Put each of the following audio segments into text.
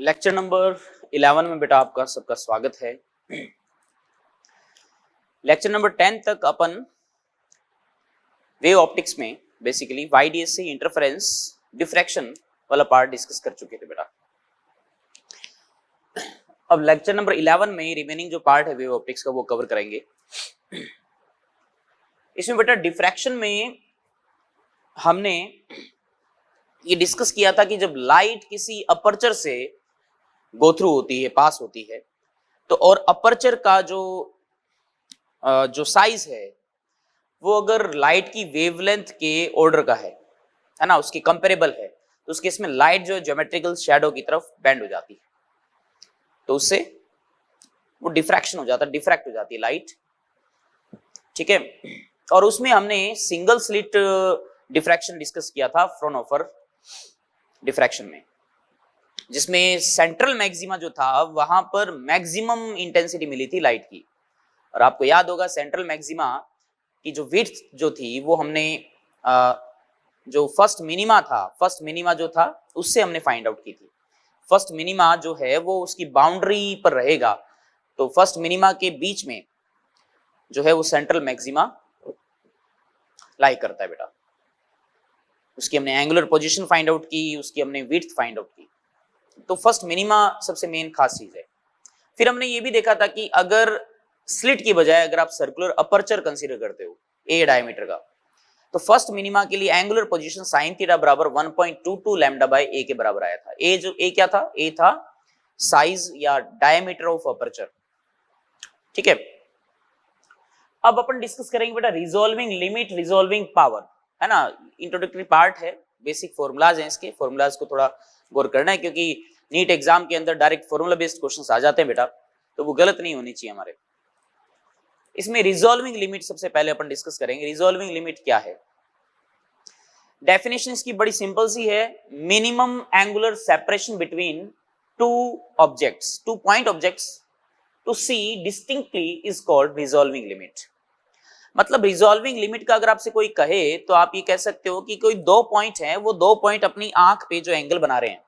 Lecture number 11 में बेटा आपका सबका स्वागत है। लेक्चर नंबर 10 तक अपन वेव ऑप्टिक्स में बेसिकली वाईडीएससी इंटरफेरेंस डिफ्रैक्शन वाला पार्ट डिस्कस कर चुके थे बेटा। अब लेक्चर नंबर 11 में रिमेनिंग जो पार्ट है वेव ऑप्टिक्स का वो कवर करेंगे। इसमें बेटा डिफ्रैक्शन में हमने ये डिस्कस किया था कि जब लाइट किसी अपर्चर से गो थ्रू होती है, पास होती है, तो और अपर्चर का जो साइज है वो अगर लाइट की वेवलेंथ के ऑर्डर का है ना, उसकी कंपेरेबल है, तो उस केस में लाइट जो ज्योमेट्रिकल शैडो की तरफ बेंड हो जाती है, तो उससे वो डिफ्रैक्शन हो जाता है, डिफ्रैक्ट हो जाती है लाइट। ठीक है, और उसमें हमने सिंगल स्लिट डिफ्रैक्शन डिस्कस किया था फ्रोनहोफर डिफ्रैक्शन में, जिसमें सेंट्रल मैक्सिमा जो था वहां पर मैक्सिमम इंटेंसिटी मिली थी लाइट की। और आपको याद होगा सेंट्रल मैक्सिमा की जो विड्थ जो थी वो हमने जो फर्स्ट मिनिमा जो था उससे हमने फाइंड आउट की थी। फर्स्ट मिनिमा जो है वो उसकी बाउंड्री पर रहेगा, तो फर्स्ट मिनिमा के बीच में जो है वो सेंट्रल मैक्सिमा लाई करता है बेटा। उसकी हमने एंगुलर पोजीशन फाइंड आउट की, उसकी हमने विड्थ फाइंड आउट की। तो फर्स्ट मिनिमा सबसे मेन खास चीज है। फिर हमने ये भी देखा था कि अगर स्लिट की बजाय अगर आप सर्कुलर अपर्चर कंसीडर करते हो ए डायमीटर का, तो फर्स्ट मिनिमा के लिए एंगुलर पोजीशन साइन थीटा बराबर 1.22 लैम्डा बाय ए के बराबर आया था। ए क्या था? ए था साइज या डायमीटर ऑफ अपर्चर। ठीक है, अब अपन डिस्कस करेंगे बेटा रिजॉल्विंग लिमिट, रिजॉल्विंग पावर, है ना। इंट्रोडक्टरी पार्ट है, बेसिक फॉर्मूलाज हैं, इसके फॉर्मूलाज को थोड़ा गौर करना है, क्योंकि नीट एग्जाम के अंदर डायरेक्ट फॉर्मूला बेस्ड क्वेश्चंस आ जाते हैं बेटा, तो वो गलत नहीं होनी चाहिए हमारे। इसमें रिजॉल्विंग लिमिट सबसे पहले अपन डिस्कस करेंगे। रिजॉल्विंग लिमिट क्या है? डेफिनेशन इसकी बड़ी सिंपल सी है, minimum angular separation between two point objects to see distinctly is called resolving limit. मतलब रिजॉल्विंग लिमिट का अगर आपसे कोई कहे तो आप ये कह सकते हो कि कोई दो पॉइंट हैं, वो दो पॉइंट अपनी आंख पे जो एंगल बना रहे हैं,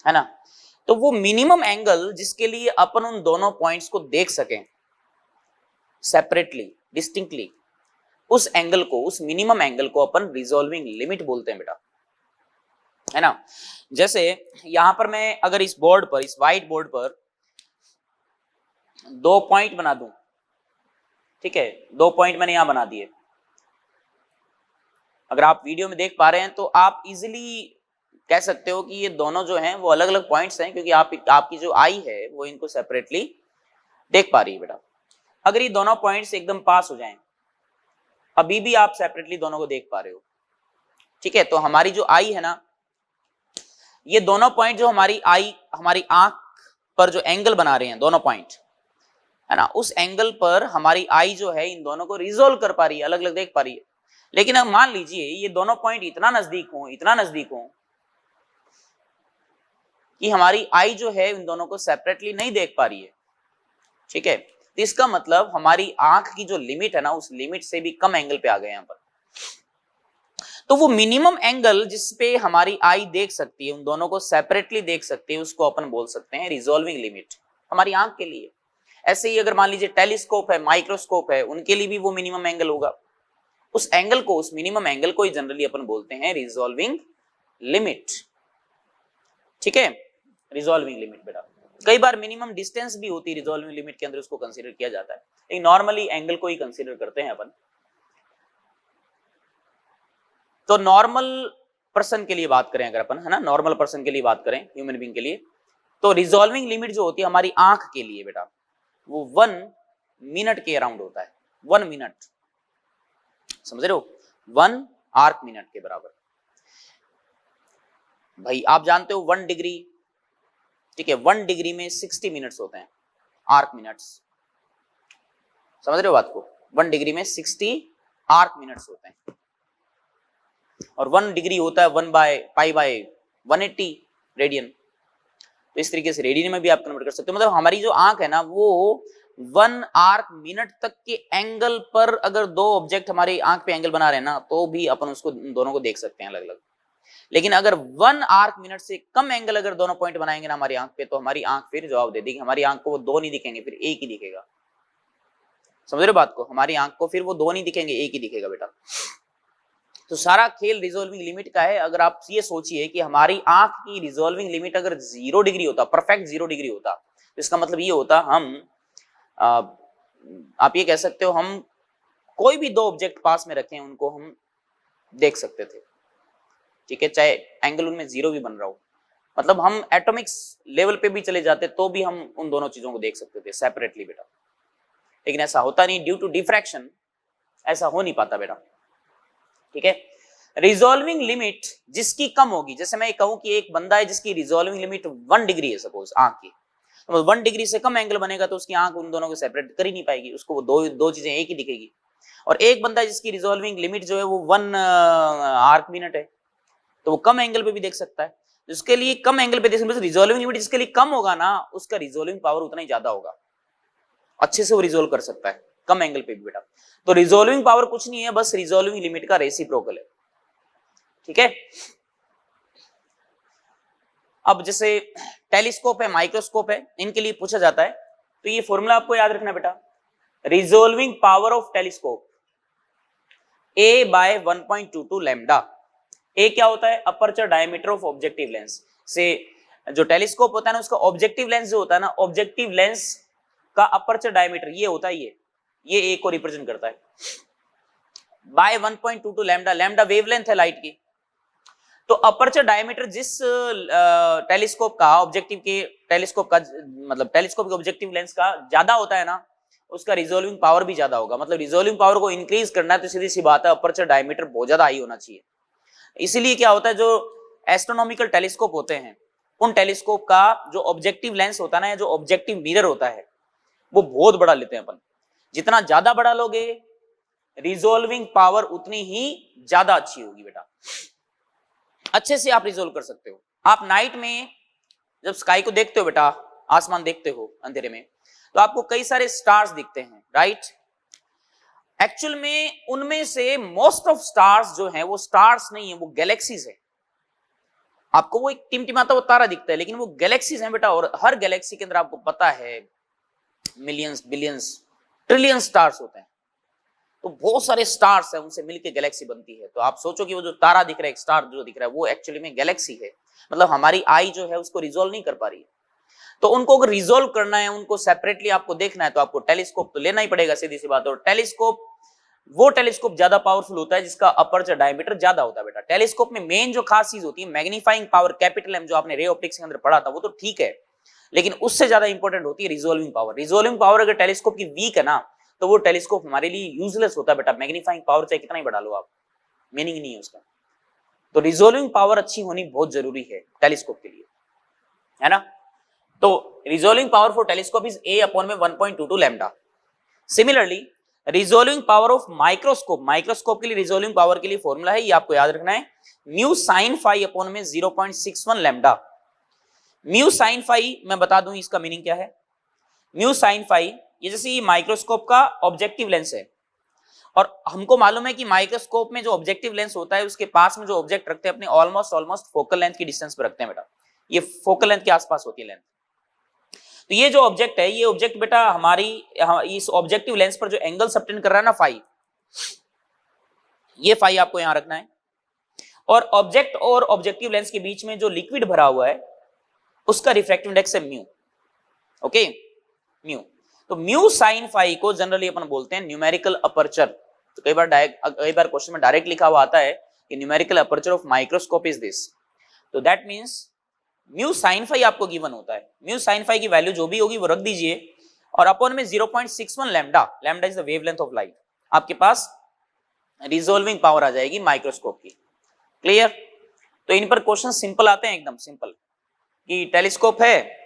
है ना, तो वो मिनिमम एंगल जिसके लिए अपन उन दोनों पॉइंट्स को देख सकें सेपरेटली, डिस्टिंक्टली, उस एंगल को, उस मिनिमम एंगल को अपन रिजॉल्विंग लिमिट बोलते हैं बेटा, है ना। जैसे यहां पर मैं अगर इस बोर्ड पर, इस व्हाइट बोर्ड पर दो पॉइंट बना दूं, ठीक है, दो पॉइंट मैंने यहां बना दिए, अगर आप वीडियो में देख पा रहे हैं तो आप इजीली कह सकते हो कि ये दोनों जो हैं वो अलग अलग पॉइंट्स हैं, क्योंकि आपकी जो आई है वो इनको सेपरेटली देख पा रही है बेटा। अगर ये दोनों पॉइंट्स एकदम पास हो जाएं, अभी भी आप सेपरेटली दोनों को देख पा रहे हो, ठीक है, तो हमारी जो आई है ना, ये दोनों पॉइंट जो हमारी आंख पर जो एंगल बना रहे हैं दोनों पॉइंट, है ना, उस एंगल पर हमारी आई जो है इन दोनों को रिजोल्व कर पा रही है, अलग अलग देख पा रही है। लेकिन अब मान लीजिए ये दोनों पॉइंट इतना नजदीक हो कि हमारी आई जो है इन दोनों को सेपरेटली नहीं देख पा रही है, ठीक है, तो इसका मतलब हमारी आंख की जो लिमिट है ना, उस लिमिट से भी कम एंगल पे आ गए यहां पर। तो वो मिनिमम एंगल जिसपे हमारी आई देख सकती है, उन दोनों को सेपरेटली देख सकती है, उसको अपन बोल सकते हैं रिजॉल्विंग लिमिट, हमारी आंख के लिए। ऐसे ही अगर मान लीजिए टेलीस्कोप है, माइक्रोस्कोप है, उनके लिए भी वो मिनिमम एंगल होगा, उस एंगल को, उस मिनिमम एंगल को ही जनरली अपन बोलते हैं रिजॉल्विंग लिमिट। ठीक है, रिजॉल्विंग लिमिट बेटा। कई बार मिनिमम डिस्टेंस भी होती है रिजॉल्विंग लिमिट के अंदर, उसको कंसीडर किया जाता है, लेकिन नॉर्मली एंगल को ही कंसीडर करते हैं अपन। तो नॉर्मल पर्सन के लिए बात करें अगर अपन, है ना, नॉर्मल पर्सन के लिए बात करें, ह्यूमन बीइंग के लिए, तो रिजॉल्विंग लिमिट जो होती है हमारी आंख के लिए बेटा, वो 1 मिनट के अराउंड होता है। 1 मिनट, समझ रहे हो, 1 आर्क मिनट के बराबर। भाई आप जानते हो 1 डिग्री, ठीक है, 1 डिग्री में 60 मिनट्स होते हैं, आर्क मिनट्स, समझ रहे हो बात को, 1 डिग्री में 60 आर्क मिनट्स होते हैं, और 1 डिग्री होता है 1/π/180 रेडियन। तो इस तरीके से रेडियन में भी आप कन्वर्ट कर सकते हो। मतलब हमारी जो आंख है ना, वो 1 आर्क मिनट तक के एंगल पर अगर दो ऑब्जेक्ट हमारी आंख पे एंगल बना रहे हैं ना, तो भी अपन उसको दोनों को देख सकते हैं अलग अलग। लेकिन अगर 1 आर्क मिनट से कम एंगल अगर दोनों पॉइंट बनाएंगे ना हमारी आंख पे, तो हमारी आंख फिर जवाब दे देगी, हमारी आंख को वो दो नहीं दिखेंगे, फिर एक ही दिखेगा। समझ रहे हो बात को? हमारी आंख को फिर वो दो नहीं दिखेंगे, एक ही दिखेगा बेटा। तो सारा खेल रिजॉल्विंग लिमिट का है। अगर आप ये सोचिए कि हमारी आंख की रिजॉल्विंग लिमिट अगर 0 डिग्री होता, परफेक्ट 0 डिग्री होता, तो इसका मतलब ये होता हम आप ये कह सकते हो हम कोई भी दो ऑब्जेक्ट पास में रखें उनको हम देख सकते थे, ठीक है, चाहे एंगल उनमें 0 भी बन रहा हो। मतलब हम एटॉमिक्स लेवल पे भी चले जाते तो भी हम उन दोनों चीजों को देख सकते थे सेपरेटली बेटा। लेकिन ऐसा होता नहीं, ड्यू टू डिफ्रैक्शन ऐसा हो नहीं पाता बेटा, ठीक है। रिजॉल्विंग लिमिट जिसकी कम होगी, जैसे मैं कहूं कि एक बंदा है जिसकी रिजॉल्विंग लिमिट 1 डिग्री है सपोज आंख की, तो 1 डिग्री से कम एंगल बनेगा तो उसकी आंख उन दोनों को सेपरेट कर ही नहीं पाएगी, उसको वो दो चीजें एक ही दिखेगी। और एक बंदा है जिसकी रिजॉल्विंग लिमिट जो है वो 1 आर्क मिनट है, तो वो कम एंगल पे भी देख सकता है। जिसके लिए कम एंगल पे देख सकते, रिजॉल्विंग लिमिट जिसके लिए कम होगा ना, उसका रिजॉल्विंग पावर उतना ही ज्यादा होगा, अच्छे से वो रिजॉल्व कर सकता है कम एंगल पे भी बेटा। तो रिजॉल्विंग पावर कुछ नहीं है, बस रिजॉल्विंग लिमिट का रेसिप्रोकल है, ठीक है। अब जैसे टेलीस्कोप है, माइक्रोस्कोप है, इनके लिए पूछा जाता है, तो ये फॉर्मूला आपको याद रखना बेटा। Resolving power of telescope A by 1.22 lambda. A क्या होता है? Aperture diameter of objective lens से, जो टेलीस्कोप होता है ना उसका ऑब्जेक्टिव लेंस जो होता है ना, ऑब्जेक्टिव लेंस का अपर्चर डायमीटर ये होता है, ये ए को रिप्रेजेंट करता है बाय 1.22 लैम्डा। लैम्डा वेवलेंथ है लाइट की। तो अपर्चर डायमीटर जिस टेलीस्कोप का ऑब्जेक्टिव के टेलीस्कोप का मतलब टेलीस्कोप के ऑब्जेक्टिव लेंस का ज्यादा होता है ना, उसका रिजॉल्विंग पावर भी ज्यादा होगा। मतलब रिजॉल्विंग पावर को इंक्रीज करना है तो सीधी सी बात है अपर्चर डायमीटर बहुत ज्यादा हाई होना चाहिए। इसीलिए क्या होता है, जो एस्ट्रोनॉमिकल टेलीस्कोप होते हैं उन टेलीस्कोप का जो ऑब्जेक्टिव लेंस होता है ना, जो ऑब्जेक्टिव मिरर होता है वो बहुत बड़ा लेते हैं अपन। जितना ज्यादा बड़ा लोगे रिजॉल्विंग पावर उतनी ही ज्यादा अच्छी होगी बेटा, अच्छे से आप रिजोल्व कर सकते हो। आप नाइट में जब स्काई को देखते हो बेटा, आसमान देखते हो अंधेरे में, तो आपको कई सारे स्टार्स दिखते हैं, राइट। एक्चुअल में उनमें से मोस्ट ऑफ स्टार्स जो हैं वो स्टार्स नहीं है, वो गैलेक्सीज है। आपको वो एक टिमटिमाता वो तारा दिखता है, लेकिन वो गैलेक्सीज हैं बेटा। और हर गैलेक्सी के अंदर आपको पता है मिलियंस, बिलियंस, ट्रिलियन स्टार्स होते हैं। तो बहुत सारे स्टार्स हैं, उनसे मिलकर गैलेक्सी बनती है। तो आप सोचो कि वो जो तारा दिख रहा है, एक स्टार जो दिख रहा है, वो एक्चुअली में गैलेक्सी है। मतलब हमारी आई जो है उसको रिजोल्व नहीं कर पा रही है। तो उनको अगर रिजोल्व करना है, उनको सेपरेटली आपको देखना है, तो आपको टेलीस्कोप तो लेना ही पड़ेगा, सीधी सी बात है। और टेलीस्कोप वो टेलीस्कोप ज्यादा पावरफुल होता है जिसका अपर्चर डायमीटर ज्यादा होता है बेटा। टेलीस्कोप में मेन जो खास चीज होती है मैग्नीफाइंग पावर, कैपिटल एम, जो आपने रे ऑप्टिक्स के अंदर पढ़ा था वो तो ठीक है, लेकिन उससे ज्यादा इंपॉर्टेंट होती है रिजोल्विंग पावर। रिजोल्विंग पावर अगर टेलीस्कोप की वीक है ना, तो वो टेलीस्कोप हमारे लिए यूजलेस होता है बेटा। मैग्नीफाइंग पावर चाहे कितना ही बढ़ा लो आप, मीनिंग नहीं है उसका। तो रिजोल्विंग पावर अच्छी होनी बहुत जरूरी है टेलीस्कोप के लिए, है ना। तो resolving power for telescope is A upon में 1.22 lambda. Similarly resolving power of microscope, microscope के लिए रिजोल्विंग पावर के लिए फॉर्मूला है, ये आपको याद रखना है, म्यू साइन फाई अपॉन में 0.61 लैम्डा। म्यू साइन फाई मैं बता दूं इसका मीनिंग क्या है। म्यू साइन फाई, ये जैसे ये माइक्रोस्कोप का ऑब्जेक्टिव लेंस है, और हमको मालूम है कि माइक्रोस्कोप में जो ऑब्जेक्टिव लेंस होता है उसके पास में जो ऑब्जेक्ट रखते हैं अपने ऑलमोस्ट फोकल लेंथ की डिस्टेंस पर रखते हैं बेटा। ये फोकल लेंथ के आसपास होती है लेंथ। तो ये जो ऑब्जेक्ट है, ये ऑब्जेक्ट बेटा हमारी इस ऑब्जेक्टिव लेंस पर जो एंगल सबटेंड कर रहा है ना फाई, ये फाई आपको यहां रखना है। और ऑब्जेक्ट और ऑब्जेक्टिव लेंस के बीच में जो लिक्विड भरा हुआ है उसका रिफ्रैक्टिव इंडेक्स है म्यू, ओके, म्यू। तो म्यू साइन फाई को जनरली अपन बोलते हैं न्यूमेरिकल अपर्चर। तो कई बार क्वेश्चन में डायरेक्ट लिखा हुआ आता है कि numerical aperture of microscope is this. तो that means mu sine phi आपको गिवन होता है। म्यू साइन फाई की वैल्यू जो भी होगी वो रख दीजिए, और अपॉन में 0.61 lambda, lambda is the wavelength of light, आपके पास रिजोल्विंग पावर आ जाएगी माइक्रोस्कोप की। क्लियर? तो इन पर क्वेश्चन सिंपल आते हैं, एकदम सिंपल, कि टेलीस्कोप है,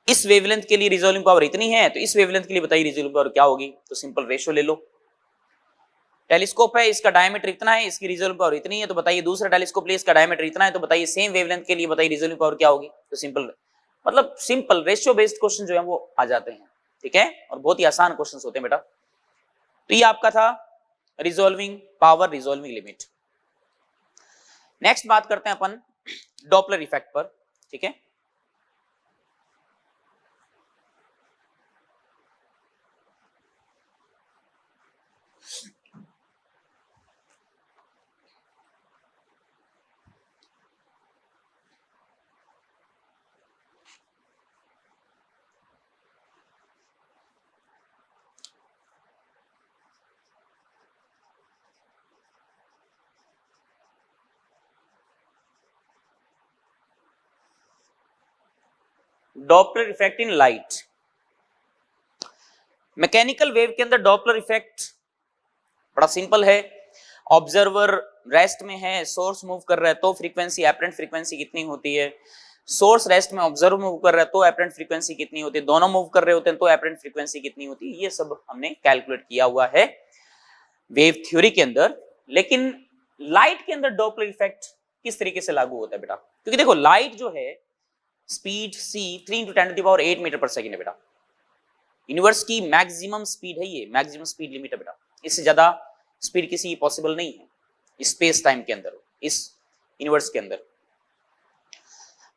इस वेवलेंथ के लिए रिजोल्विंग पावर इतनी है, तो इस वेवलेंथ के लिए बताइए रिजोल्विंग पावर क्या होगी। तो सिंपल रेशियो ले लो। टेलीस्कोप है, इसका डायमीटर इतना है, इसकी रिजोल्विंग पावर इतनी है, तो बताइए दूसरा टेलीस्कोप लिए इसका डायमीटर इतना है, तो बताइए सेम वेवलेंथ के लिए बताइए रिजोल्विंग पावर क्या होगी। तो सिंपल, मतलब सिंपल रेशियो बेस्ड क्वेश्चन जो है वो आ जाते हैं, ठीक है, और बहुत ही आसान क्वेश्चन होते हैं बेटा। तो ये आपका था resolving power, resolving limit. Next बात करते हैं अपन डॉपलर इफेक्ट पर, ठीक है। Doppler effect in light. Mechanical wave के अंदर डॉपलर इफेक्ट बड़ा सिंपल है। ऑब्जर्वर रेस्ट में है, सोर्स मूव कर रहा है तो फ्रीक्वेंसी एपरेंट फ्रीक्वेंसी कितनी होती है, सोर्स रेस्ट में ऑब्जर्वर मूव कर रहा है तो एपरेंट फ्रीक्वेंसी कितनी होती है, दोनों मूव कर रहे होते हैं तो एपरेंट फ्रीक्वेंसी कितनी होती है, ये सब हमने कैलकुलेट किया हुआ है वेव थ्योरी के अंदर। लेकिन लाइट के अंदर डॉपलर इफेक्ट किस तरीके से लागू होता है बेटा? क्योंकि देखो लाइट जो है स्पीड c 3 × 10⁻⁸ मीटर पर सेकेंड है बेटा। यूनिवर्स की मैक्सिमम स्पीड है, ये मैक्सिमम स्पीड लिमिट है बेटा। इससे ज्यादा स्पीड किसी पॉसिबल नहीं है स्पेस टाइम के अंदर, इस यूनिवर्स के अंदर।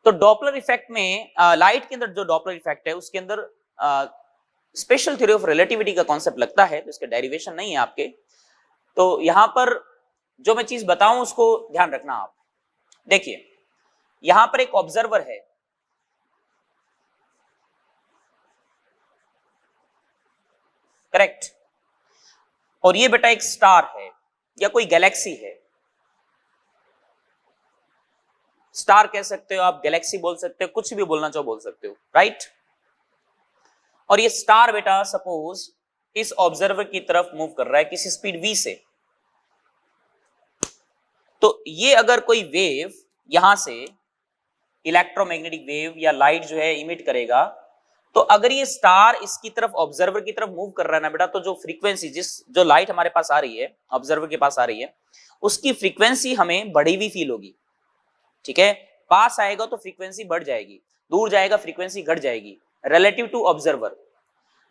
तो डॉपलर इफेक्ट में लाइट के अंदर जो डॉपलर इफेक्ट है उसके अंदर स्पेशल थ्योरी ऑफ रिलेटिविटी का कॉन्सेप्ट लगता है, तो इसका डेरिवेशन नहीं है आपके। तो यहां पर जो मैं चीज बताऊं उसको ध्यान रखना आप। देखिए यहां पर एक ऑब्जर्वर है, करेक्ट, और ये बेटा एक स्टार है या कोई गैलेक्सी है। स्टार कह सकते हो आप, गैलेक्सी बोल सकते हो, कुछ भी बोलना चाहो बोल सकते हो, राइट। और ये स्टार बेटा सपोज इस ऑब्जर्वर की तरफ मूव कर रहा है किसी स्पीड v से। तो ये अगर कोई वेव यहां से इलेक्ट्रोमैग्नेटिक वेव या लाइट जो है इमिट करेगा, तो अगर ये स्टार इसकी तरफ ऑब्जर्वर की तरफ मूव कर रहा है ना बेटा, तो जो फ्रीक्वेंसी जो लाइट हमारे पास आ रही है, ऑब्जर्वर के पास आ रही है, उसकी फ्रीक्वेंसी हमें बढ़ी हुई फील होगी, ठीक है। पास आएगा तो फ्रीक्वेंसी बढ़ जाएगी, दूर जाएगा फ्रीक्वेंसी घट जाएगी रिलेटिव टू ऑब्जर्वर।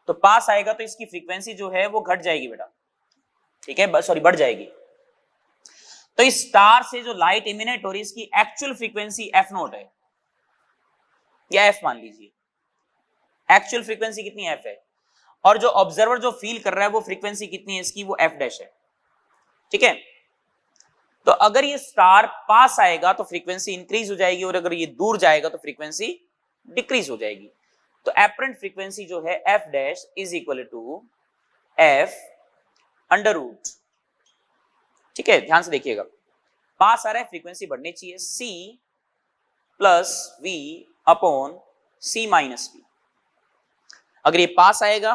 तो पास आएगा तो इसकी फ्रीक्वेंसी जो है वो घट जाएगी बेटा, ठीक है, सॉरी बढ़ जाएगी। तो इस स्टार से जो लाइट इमिनेट हो रही है इसकी एक्चुअल फ्रीक्वेंसी f0 है या f मान लीजिए, एक्चुअल फ्रीक्वेंसी कितनी f है, और जो ऑब्जर्वर जो फील कर रहा है वो फ्रीक्वेंसी कितनी है इसकी, वो f' है, ठीक है। तो अगर ये स्टार पास आएगा तो फ्रीक्वेंसी इंक्रीज हो जाएगी, और अगर ये दूर जाएगा तो फ्रीक्वेंसी डिक्रीज हो जाएगी। तो एपरेंट फ्रीक्वेंसी जो है f' is equal to f√, ठीक है। ध्यान से देखिएगा, पास आ रहा है फ्रीक्वेंसी बढ़नी चाहिए, c plus v upon c minus v। अगर ये पास आएगा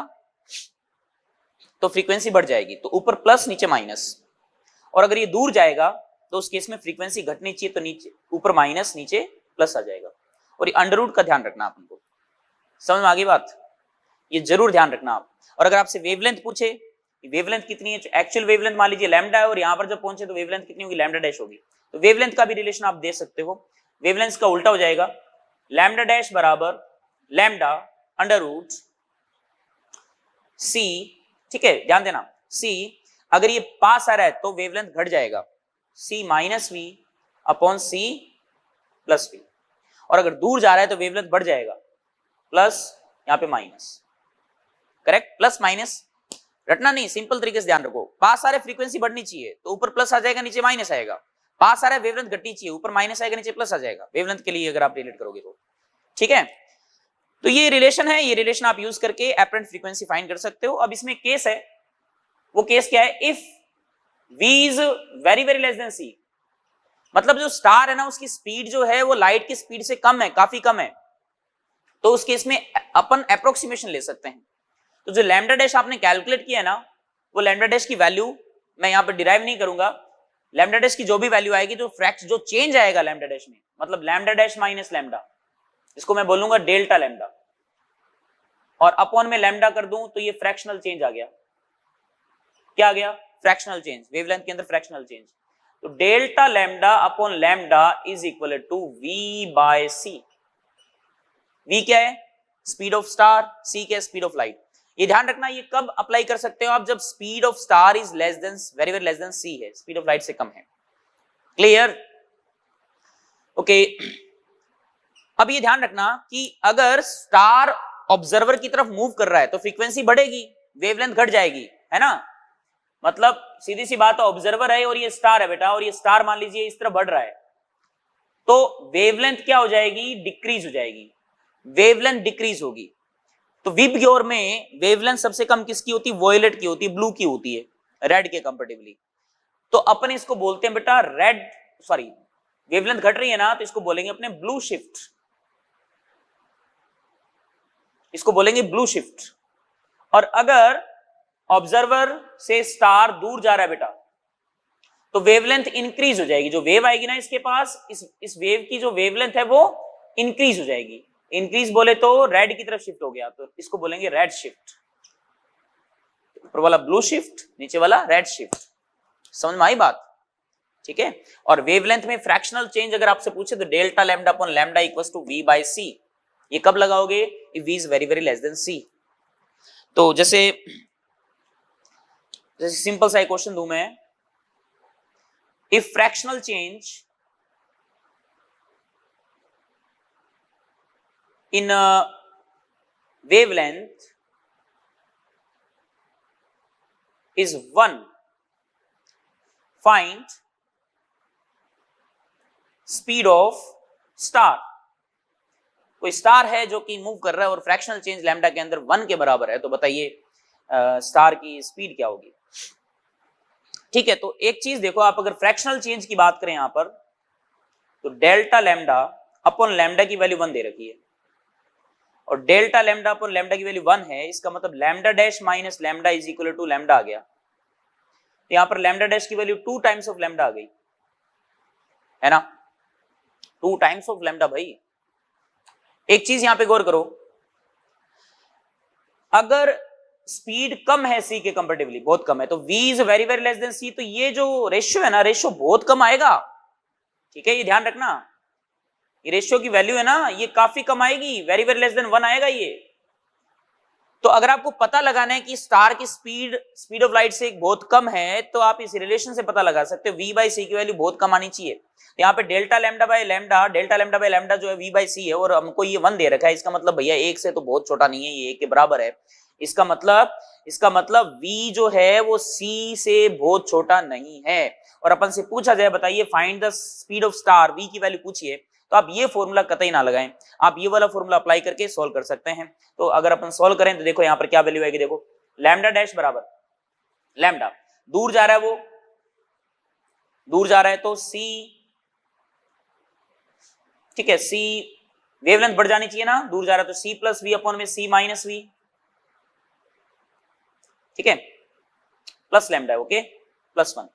तो फ्रीक्वेंसी बढ़ जाएगी, तो ऊपर प्लस नीचे माइनस, और अगर ये दूर जाएगा तो उस केस में फ्रीक्वेंसी घटनी चाहिए, तो नीचे ऊपर माइनस नीचे प्लस आ जाएगा। और ये अंडर का ध्यान रखना आप, उनको समझ में आ गई बात, ये जरूर ध्यान रखना आप। और अगर आपसे वेवलेंथ पूछे वेवलेंथ कितनी है, एक्चुअल वेवलेंथ मान लीजिए लैम्डा है, और यहां पर जब पहुंचे तो वेवलेंथ कितनी होगी, λ' होगी। तो वेवलेंथ का भी रिलेशन आप दे सकते हो, वेवलेंथ का उल्टा हो जाएगा, λ' बराबर लैम्डा अंडर c, ठीक है। ध्यान देना c अगर ये पास आ रहा है तो वेवलेंथ घट जाएगा, c minus v upon c plus v, और अगर दूर जा रहा है तो वेवलेंथ बढ़ जाएगा, प्लस यहां पे माइनस, करेक्ट, प्लस माइनस रटना नहीं, सिंपल तरीके से ध्यान रखो। पास आ रहा है फ्रीक्वेंसी बढ़नी चाहिए तो ऊपर प्लस आ जाएगा नीचे माइनस आएगा, पास आ रहा है वेवलेंथ घटनी चाहिए, ऊपर माइनस आएगा नीचे प्लस आ जाएगा, वेवलेंथ के लिए अगर आप रिलेट करोगे तो, ठीक है। तो ये रिलेशन है, ये रिलेशन आप यूज करके एपरेंट फ्रीक्वेंसी फाइंड कर सकते हो। अब इसमें केस है, वो केस क्या है, if v is very very less then c, मतलब जो स्टार है ना उसकी स्पीड जो है वो लाइट की स्पीड से कम है, काफी कम है, तो उस केस में अपन अप्रोक्सीमेशन ले सकते हैं। तो जो λ' आपने कैलकुलेट किया है ना, वो λ' की वैल्यू मैं यहां पर डिराइव नहीं करूंगा, λ' की जो भी वैल्यू आएगी, जो चेंज आएगा λ' में, मतलब λ' माइनस लैम्डा, इसको मैं बोलूंगा डेल्टा लैम्डा, और अपॉन में लैम्डा कर दूं तो ये फ्रैक्शनल चेंज आ गया। क्या आ गया, फ्रैक्शनल चेंज, वेवलेंथ के अंदर फ्रैक्शनल चेंज। तो delta lambda upon lambda is equal to v by c। v क्या है, स्पीड ऑफ स्टार, c क्या है, स्पीड ऑफ लाइट। ये ध्यान रखना, ये कब अप्लाई कर सकते हो आप, जब speed of star is less then, very very less then c है, स्पीड ऑफ लाइट से कम है। क्लियर, ओके, अब ये ध्यान रखना कि अगर स्टार ऑब्जर्वर की तरफ मूव कर रहा है तो फ्रीक्वेंसी बढ़ेगी, वेवलेंथ घट जाएगी, है ना। मतलब सीधी सी बात है, ऑब्जर्वर है और ये स्टार है बेटा, और ये स्टार मान लीजिए इस तरफ बढ़ रहा है, तो वेवलेंथ क्या हो जाएगी, डिक्रीज हो जाएगी, वेवलेंथ डिक्रीज होगी। तो विबग्योर में वेवलेंथ सबसे कम किसकी होती है, वोयलेट की होती है, ब्लू की होती है, रेड के कंपेरेटिवली। तो अपन इसको बोलते हैं बेटा रेड, सॉरी वेवलेंथ घट रही है ना, तो इसको बोलेंगे अपने ब्लू शिफ्ट, इसको बोलेंगे ब्लू शिफ्ट। और अगर ऑब्जर्वर से स्टार दूर जा रहा है बेटा, तो वेवलेंथ इंक्रीज हो जाएगी, जो वेव आएगी ना इसके पास, इस वेव की जो वेवलेंथ है वो इंक्रीज हो जाएगी। इंक्रीज बोले तो रेड की तरफ शिफ्ट हो गया, तो इसको बोलेंगे रेड शिफ्ट। ऊपर वाला ब्लू शिफ्ट, नीचे वाला रेड शिफ्ट। समझ में आई बात, ठीक है। और वेवलेंथ में फ्रैक्शनल चेंज अगर आपसे पूछे तो delta lambda upon lambda equals to v by c. ये कब लगाओगे, if v is very very less than c. तो जैसे सिंपल सा क्वेश्चन दूं मैं, if fractional change in a wavelength is 1, find speed of star। कोई स्टार है जो कि मूव कर रहा है और फ्रैक्शनल चेंज लैम्डा के अंदर 1 के बराबर है, तो बताइए स्टार की स्पीड क्या होगी। ठीक है, तो एक चीज देखो, आप अगर फ्रैक्शनल चेंज की बात करें यहां पर, तो डेल्टा लैम्डा अपॉन लैम्डा की वैल्यू 1 दे रखी है, और डेल्टा लैम्डा अपॉन लैम्डा की वैल्यू 1 है, इसका मतलब lambda dash minus lambda is equal to lambda आ गया। तो यहां पर लैम्डा डैश की वैल्यू 2 टाइम्स ऑफ लैम्डा आ गई, है ना, 2 टाइम्स ऑफ लैम्डा। भाई एक चीज यहां पे गौर करो, अगर स्पीड कम है सी के कंपेरेटिवली, बहुत कम है, तो v is very very less than c, तो ये जो रेशियो है ना, रेशियो बहुत कम आएगा। ठीक है, ये ध्यान रखना, ये रेशियो की वैल्यू है ना, ये काफी कम आएगी, वेरी वेरी लेस देन 1 आएगा ये। तो अगर आपको पता लगाना है कि स्टार की स्पीड ऑफ लाइट से बहुत कम है, तो आप इस रिलेशन से पता लगा सकते हो v बाई सी की वैल्यू बहुत कम आनी चाहिए। यहाँ पे डेल्टा लैम्डा बाय लैम्डा जो है v बाई सी है, और हमको ये 1 दे रखा है, इसका मतलब भैया 1 से तो बहुत छोटा नहीं है, ये 1 के बराबर है। इसका मतलब v जो है वो c से बहुत छोटा नहीं है। और अपन से पूछा जाए, बताइए find the speed of star, v की वैल्यू पूछिए, तो आप ये फॉर्मूला कतई ना लगाएं, आप ये वाला फॉर्मूला अप्लाई करके सॉल्व कर सकते हैं। तो अगर अपन सॉल्व करें तो देखो यहां पर क्या वैल्यू आएगी, देखो लैम्डा डैश बराबर लैम्डा, दूर जा रहा है वो, दूर जा रहा है तो c, ठीक है, c वेवलेंथ बढ़ जानी चाहिए ना, दूर जा रहा है तो c प्लस वी अपॉन में c माइनस वी, ठीक है, प्लस लैम्डा, ओके, +1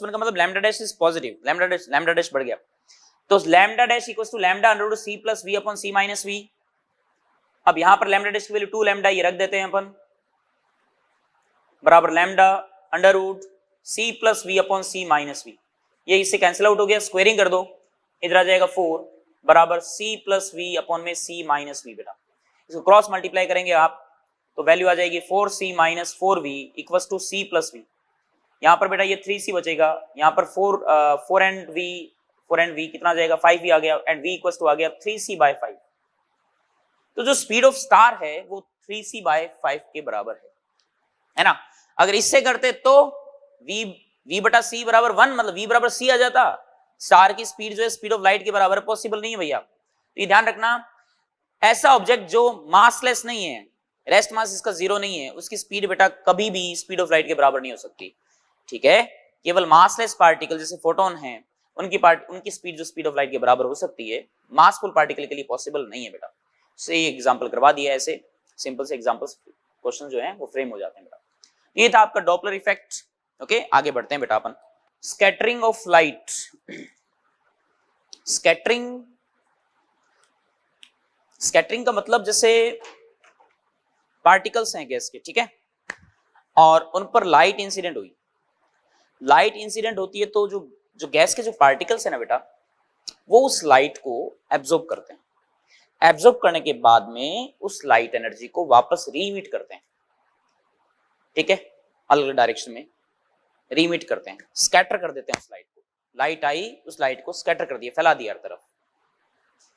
का मतलब lambda dash is positive, lambda dash बढ़ गया, तो lambda dash equals to lambda under root c plus v upon c minus v. अब यहां पर लैम्डा डैश की वैल्यू 2 लैम्डा, ये रख देते हैं अपन, बराबर lambda under root c plus v upon c minus v, ये इससे कैंसिल आउट हो गया, स्क्वेयरिंग कर दो, इधर आ जाएगा 4 बराबर सी प्लस वी अपॉन में सी माइनस वी। बेटा इसको क्रॉस मल्टीप्लाई करेंगे आप, तो वैल्यू आ जाएगी 4c minus 4v equals to c plus v. यहां पर बेटा ये 3c बचेगा, यहां पर 4 एंड v कितना आ जाएगा, 5v आ गया, एंड v इक्वल्स टू आ गया 3c बाय 5। तो जो स्पीड ऑफ स्टार है वो 3c बाय 5 के बराबर है ना। अगर इससे करते तो v बटा c बराबर 1, मतलब v बराबर c आ जाता। स्टार की स्पीड जो है स्पीड ऑफ लाइट के बराबर है, पॉसिबल नहीं है भैया। तो ये ध्यान रखना, ऐसा ऑब्जेक्ट जो मासलेस नहीं है, रेस्ट मास इसका 0 नहीं है, उसकी स्पीड बेटा कभी भी स्पीड ऑफ लाइट के बराबर नहीं हो सकती। ठीक है, केवल मासलेस पार्टिकल जैसे फोटोन है, उनकी स्पीड जो स्पीड ऑफ लाइट के बराबर हो सकती है, मासफुल पार्टिकल के लिए पॉसिबल नहीं है बेटा। से एग्जांपल करवा दिया, ऐसे सिंपल से एग्जांपल्स क्वेश्चन जो हैं वो फ्रेम हो जाते हैं बेटा। ये था आपका डॉपलर इफेक्ट। ओके, आगे बढ़ते हैं बेटा अपन। स्कैटरिंग ऑफ लाइट, स्कैटरिंग का मतलब जैसे पार्टिकल्स हैं गैस के, ठीक है, और उन पर लाइट इंसिडेंट हुई, लाइट इंसिडेंट होती है तो जो गैस के जो पार्टिकल्स है ना बेटा, वो उस लाइट को एब्जॉर्ब करते हैं, एब्जॉर्ब करने के बाद में उस लाइट एनर्जी को वापस रीमिट करते हैं, ठीक है, अलग अलग डायरेक्शन में रीमिट करते हैं, स्कैटर कर देते हैं उस लाइट को। लाइट आई, उस लाइट को स्कैटर कर दिया, फैला दिया हर तरफ,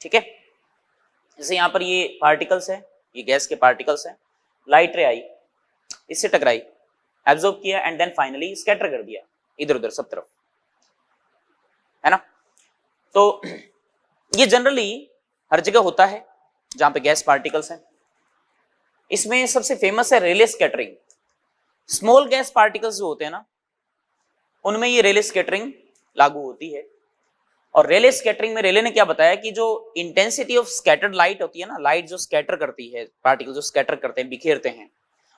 ठीक है, जैसे यहाँ पर ये पार्टिकल्स है, ये गैस के पार्टिकल्स हैं, लाइट रे आई, इससे टकराई, एब्जॉर्ब किया एंड देन फाइनली स्कैटर कर दिया इधर उधर सब तरफ, है ना। तो ये जनरली हर जगह होता है जहां पे गैस पार्टिकल्स हैं। इसमें सबसे फेमस है रेले स्कैटरिंग। स्मॉल गैस पार्टिकल्स जो होते हैं ना, उनमें ये रेले स्कैटरिंग लागू होती है। और रेले स्कैटरिंग में रेले ने क्या बताया कि जो इंटेंसिटी ऑफ स्कैटर्ड लाइट होती है ना, लाइट जो स्कैटर करती है, पार्टिकल जो स्कैटर करते हैं, बिखेरते हैं,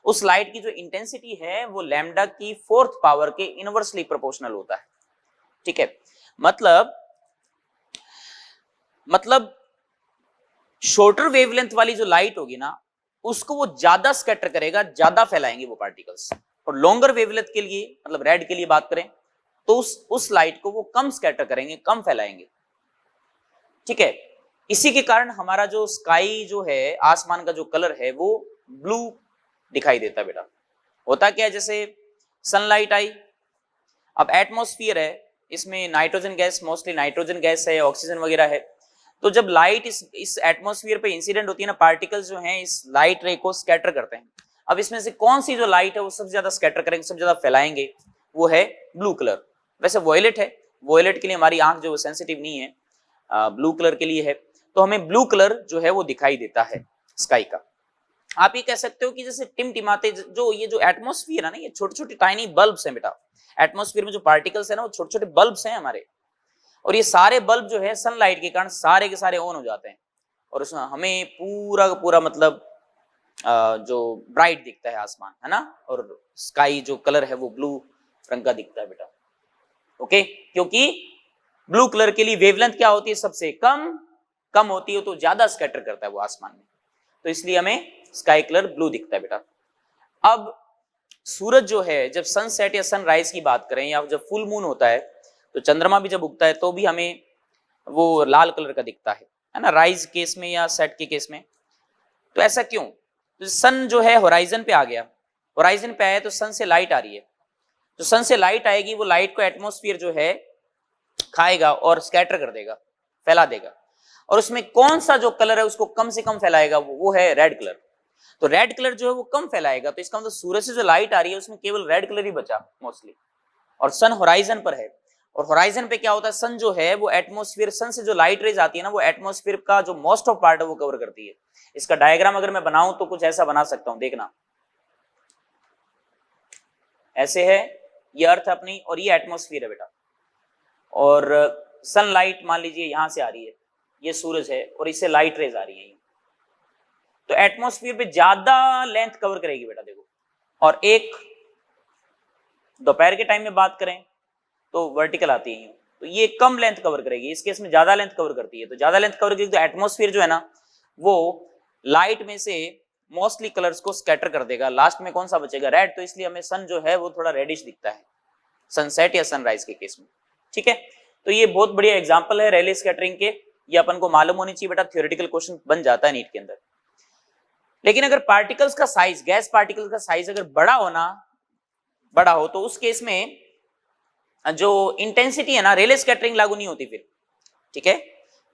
उस लाइट की जो इंटेंसिटी है वो लैम्डा की 4th पावर के इनवर्सली प्रोपोर्शनल होता है। ठीक है, मतलब शॉर्टर वेवलेंथ वाली जो लाइट होगी ना, उसको वो ज्यादा स्कैटर करेगा, ज्यादा फैलाएंगे वो पार्टिकल्स। और लॉन्गर वेवलेंथ के लिए, मतलब रेड के लिए बात करें तो उस लाइट को वो कम स्कैटर करेंगे, कम फैलाएंगे। ठीक है, इसी के कारण हमारा जो स्काई जो है, आसमान का जो कलर है वो ब्लू दिखाई देता है बेटा। होता क्या है, जैसे सनलाइट आई, अब एटमॉस्फेयर है, इसमें nitrogen gas, mostly nitrogen gas है, ऑक्सीजन वगैरह है। तो जब लाइट इस एटमॉस्फेयर पे इंसिडेंट होती है ना, पार्टिकल्स जो हैं इस लाइट रे को स्कैटर करते हैं। अब इसमें से कौन सी जो लाइट है वो सबसे ज्यादा स्कैटर करेंगे, सबसे ज्यादा फैलाएंगे, वो है ब्लू कलर। वैसे वॉयलेट है, वॉयलेट के लिए हमारी आंख जो सेंसिटिव नहीं है, ब्लू कलर के लिए है। तो हमें ब्लू कलर जो है वो दिखाई देता है स्काई का। आप ये कह सकते हो कि जैसे टिमटिमाते जो ये जो एटमॉस्फेयर है ना, ये छोटे छोटे टाइनी बल्ब्स हैं बेटा। एटमॉस्फेयर में जो पार्टिकल्स है ना, वो छोटे छोटे बल्ब्स हैं हमारे, और ये सारे बल्ब जो है सनलाइट के कारण सारे के सारे ऑन हो जाते हैं, और उसमें हमें पूरा का पूरा मतलब जो ब्राइट दिखता है आसमान, है ना, और स्काई जो कलर है वो ब्लू रंग का दिखता है बेटा। ओके, क्योंकि ब्लू कलर के लिए वेवलेंथ क्या होती है, सबसे कम होती है, तो ज्यादा स्कैटर करता है वो आसमान में, तो इसलिए हमें स्काई कलर ब्लू दिखता है बेटा। अब सूरज जो है, जब सनसेट या सनराइज की बात करें, या जब फुल मून होता है, तो चंद्रमा भी जब उगता है तो भी हमें वो लाल कलर का दिखता है ना, राइज केस में या सेट के केस में। तो ऐसा क्यों, तो सन जो है होराइजन पे आ गया, होराइजन पे आया तो सन से लाइट आ रही है, तो सन से लाइट आएगी, वो लाइट को एटमॉस्फेयर जो है खाएगा और स्कैटर कर देगा, फैला देगा। और उसमें कौन सा जो कलर है उसको कम से कम फैलाएगा, वो है रेड कलर। तो रेड कलर जो है वो कम फैलाएगा, तो इसका मतलब सूरज से जो लाइट आ रही है उसमें केवल रेड कलर ही बचा मोस्टली, और सन होराइजन पर है। और होराइजन पे क्या होता है, सन जो है वो एटमॉस्फेयर, सन से जो लाइट रेज आती है ना, वो एटमॉस्फेयर का जो मोस्ट ऑफ पार्ट है वो कवर करती है। इसका डायग्राम अगर मैं बनाऊं तो कुछ ऐसा बना सकता हूं, देखना ऐसे है, ये अर्थ अपनी, और ये एटमॉस्फेयर है बेटा, और सनलाइट मान लीजिए यहां से आ रही है, ये सूरज है, और इससे लाइट रेज आ रही है, तो एटमॉस्फेयर पे ज्यादा लेंथ कवर करेगी बेटा, देखो। और एक दोपहर के टाइम में बात करें तो वर्टिकल आती है, तो ये कम लेंथ कवर करेगी, इस केस में ज्यादा लेंथ कवर करती है। तो ज्यादा लेंथ कवर करेगी तो एटमॉस्फेयर जो है ना, वो लाइट में से मोस्टली कलर्स को स्कैटर कर देगा, लास्ट में कौन सा बचेगा, रेड। तो इसलिए हमें सन जो है वो थोड़ा रेडिश दिखता है सनसेट या सनराइज के केस में। ठीक है, तो ये बहुत बढ़िया एग्जाम्पल है रेले स्कैटरिंग के, ये अपन को मालूम होनी चाहिए बेटा, थ्योरेटिकल क्वेश्चन बन जाता है नीट के अंदर। लेकिन अगर पार्टिकल्स का साइज, गैस पार्टिकल्स का साइज अगर बड़ा हो तो उस केस में जो इंटेंसिटी है ना, रेले स्कैटरिंग लागू नहीं होती फिर। ठीक है,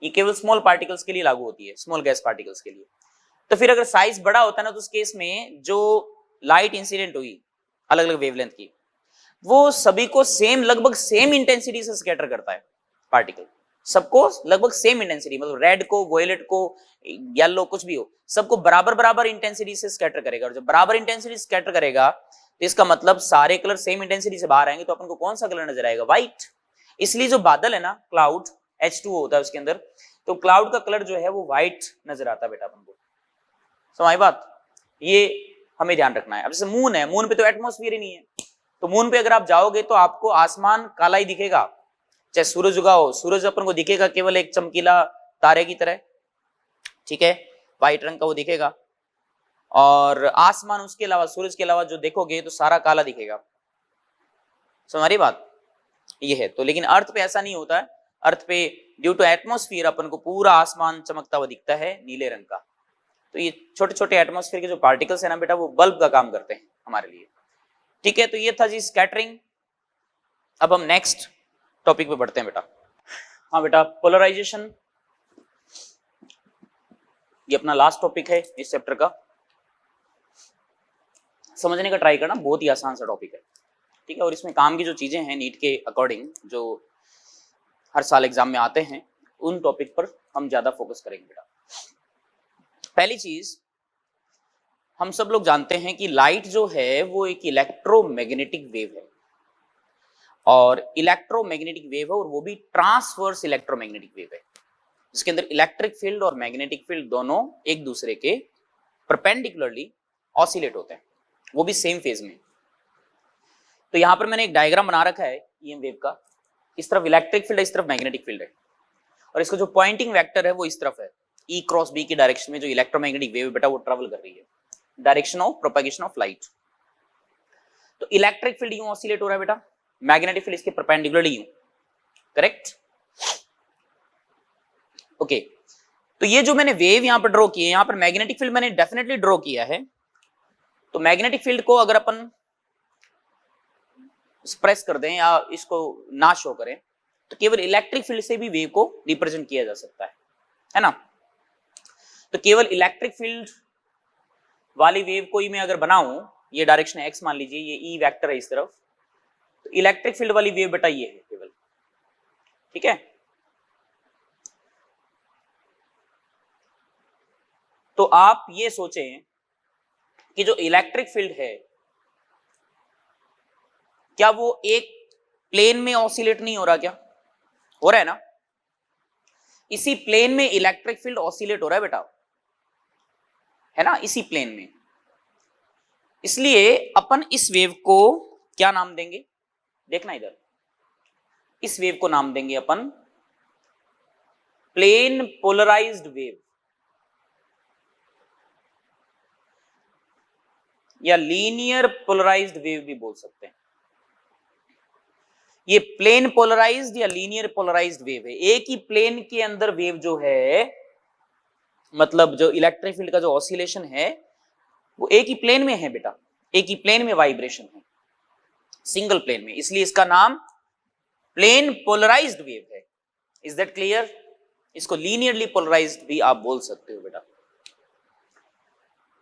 ये केवल स्मॉल पार्टिकल्स के लिए लागू होती है, स्मॉल गैस पार्टिकल्स के लिए। तो फिर अगर साइज बड़ा होता है ना, तो उस केस में जो लाइट इंसिडेंट हुई अलग अलग वेवलेंथ की, वो सभी को लगभग सेम इंटेंसिटी से स्कैटर करता है पार्टिकल, सबको लगभग सेम इंटेंसिटी, मतलब रेड को, वॉयलेट को, येलो, कुछ भी हो, सबको बराबर इंटेंसिटी से स्कैटर करेगा। और जब बराबर इंटेंसिटी स्कैटर करेगा तो इसका मतलब सारे कलर सेम इंटेंसिटी से बाहर आएंगे, तो अपन को कौन सा कलर नजर आएगा, व्हाइट। इसलिए जो बादल है ना, क्लाउड, H2O होता है उसके अंदर, तो क्लाउड का कलर जो है वो व्हाइट नजर आता है बेटा अपन को। समझ बात, ये हमें ध्यान रखना है। अब जैसे मून है, मून पे तो एटमॉस्फेयर ही नहीं है, तो मून पे अगर आप जाओगे तो आपको आसमान काला ही दिखेगा, चाहे सूरज उगा हो, सूरज अपन को दिखेगा केवल एक चमकीला तारे की तरह, ठीक है, व्हाइट रंग का वो दिखेगा। और आसमान उसके अलावा, सूरज के अलावा जो देखोगे तो सारा काला दिखेगा। हमारी बात ये है। तो लेकिन अर्थ पे ऐसा नहीं होता है, अर्थ पे ड्यू टू एटमॉस्फेयर अपन को पूरा आसमान चमकता हुआ दिखता है नीले रंग का। तो ये छोटे छोटे एटमॉस्फेयर के जो पार्टिकल्स है ना बेटा, वो बल्ब का काम करते हैं हमारे लिए। ठीक है, तो ये था जी स्कैटरिंग। अब हम नेक्स्ट टॉपिक पे बढ़ते हैं बेटा। हाँ बेटा, पोलराइजेशन। ये अपना लास्ट टॉपिक है इस चैप्टर का। समझने का ट्राई करना, बहुत ही आसान सा टॉपिक है, ठीक है। और इसमें काम की जो चीजें हैं नीट के अकॉर्डिंग, जो हर साल एग्जाम में आते हैं, उन टॉपिक पर हम ज्यादा फोकस करेंगे बेटा। पहली चीज, हम सब लोग जानते हैं कि लाइट जो है वो एक इलेक्ट्रोमैग्नेटिक वेव है, और इलेक्ट्रोमैग्नेटिक वेव है, और वो भी ट्रांसवर्स इलेक्ट्रोमैग्नेटिक वेव है, जिसके अंदर इलेक्ट्रिक फील्ड और मैग्नेटिक फील्ड दोनों एक दूसरे के परपेंडिकुलरली ऑसिलेट होते हैं, वो भी सेम फेज में। तो यहां पर मैंने एक डायग्राम बना रखा है ईएम वेव का। इस तरफ इलेक्ट्रिक फील्ड है, इस तरफ मैग्नेटिक फील्ड है, और इसका जो पॉइंटिंग वेक्टर है वो इस तरफ है, ई क्रॉस बी की डायरेक्शन में जो इलेक्ट्रोमैग्नेटिक वेव बेटा वो ट्रेवल कर रही है, direction of propagation of light. तो इलेक्ट्रिक फील्ड यूं ऑसिलेट हो रहा है बेटा, मैग्नेटिक फील्ड इसके परपेंडिकुलरली यूं, करेक्ट। ओके, तो ये जो मैंने वेव यहां पर ड्रॉ की है, यहां पर मैग्नेटिक फील्ड मैंने डेफिनेटली ड्रॉ किया है। तो मैग्नेटिक फील्ड को अगर अपन एक्सप्रेस कर दें या इसको ना शो करें, तो केवल इलेक्ट्रिक फील्ड से भी वेव को रिप्रेजेंट किया जा सकता है ना। तो केवल इलेक्ट्रिक फील्ड वाली वेव को ही मैं अगर बनाऊं, ये डायरेक्शन एक्स मान लीजिए, ये ई वेक्टर है इस तरफ, तो इलेक्ट्रिक फील्ड वाली वेव बेटा ये है केवल, ठीक है। तो आप ये सोचें कि जो इलेक्ट्रिक फील्ड है, क्या वो एक प्लेन में ऑसिलेट नहीं हो रहा? क्या हो रहा है ना? इसी प्लेन में इलेक्ट्रिक फील्ड ऑसिलेट हो रहा है बेटा, है ना, इसी प्लेन में। इसलिए अपन इस वेव को क्या नाम देंगे? देखना इधर, इस वेव को नाम देंगे अपन प्लेन पोलराइज्ड वेव, या लीनियर पोलराइज्ड वेव भी बोल सकते हैं। ये प्लेन पोलराइज्ड या लीनियर पोलराइज्ड वेव है। एक ही प्लेन के अंदर वेव जो है, मतलब जो इलेक्ट्रिक फील्ड का जो ऑसिलेशन है वो एक ही प्लेन में है बेटा, एक ही प्लेन में वाइब्रेशन है, सिंगल प्लेन में, इसलिए इसका नाम प्लेन पोलराइज्ड वेव है। Is that clear? इसको लीनियरली पोलराइज्ड भी आप बोल सकते हो बेटा।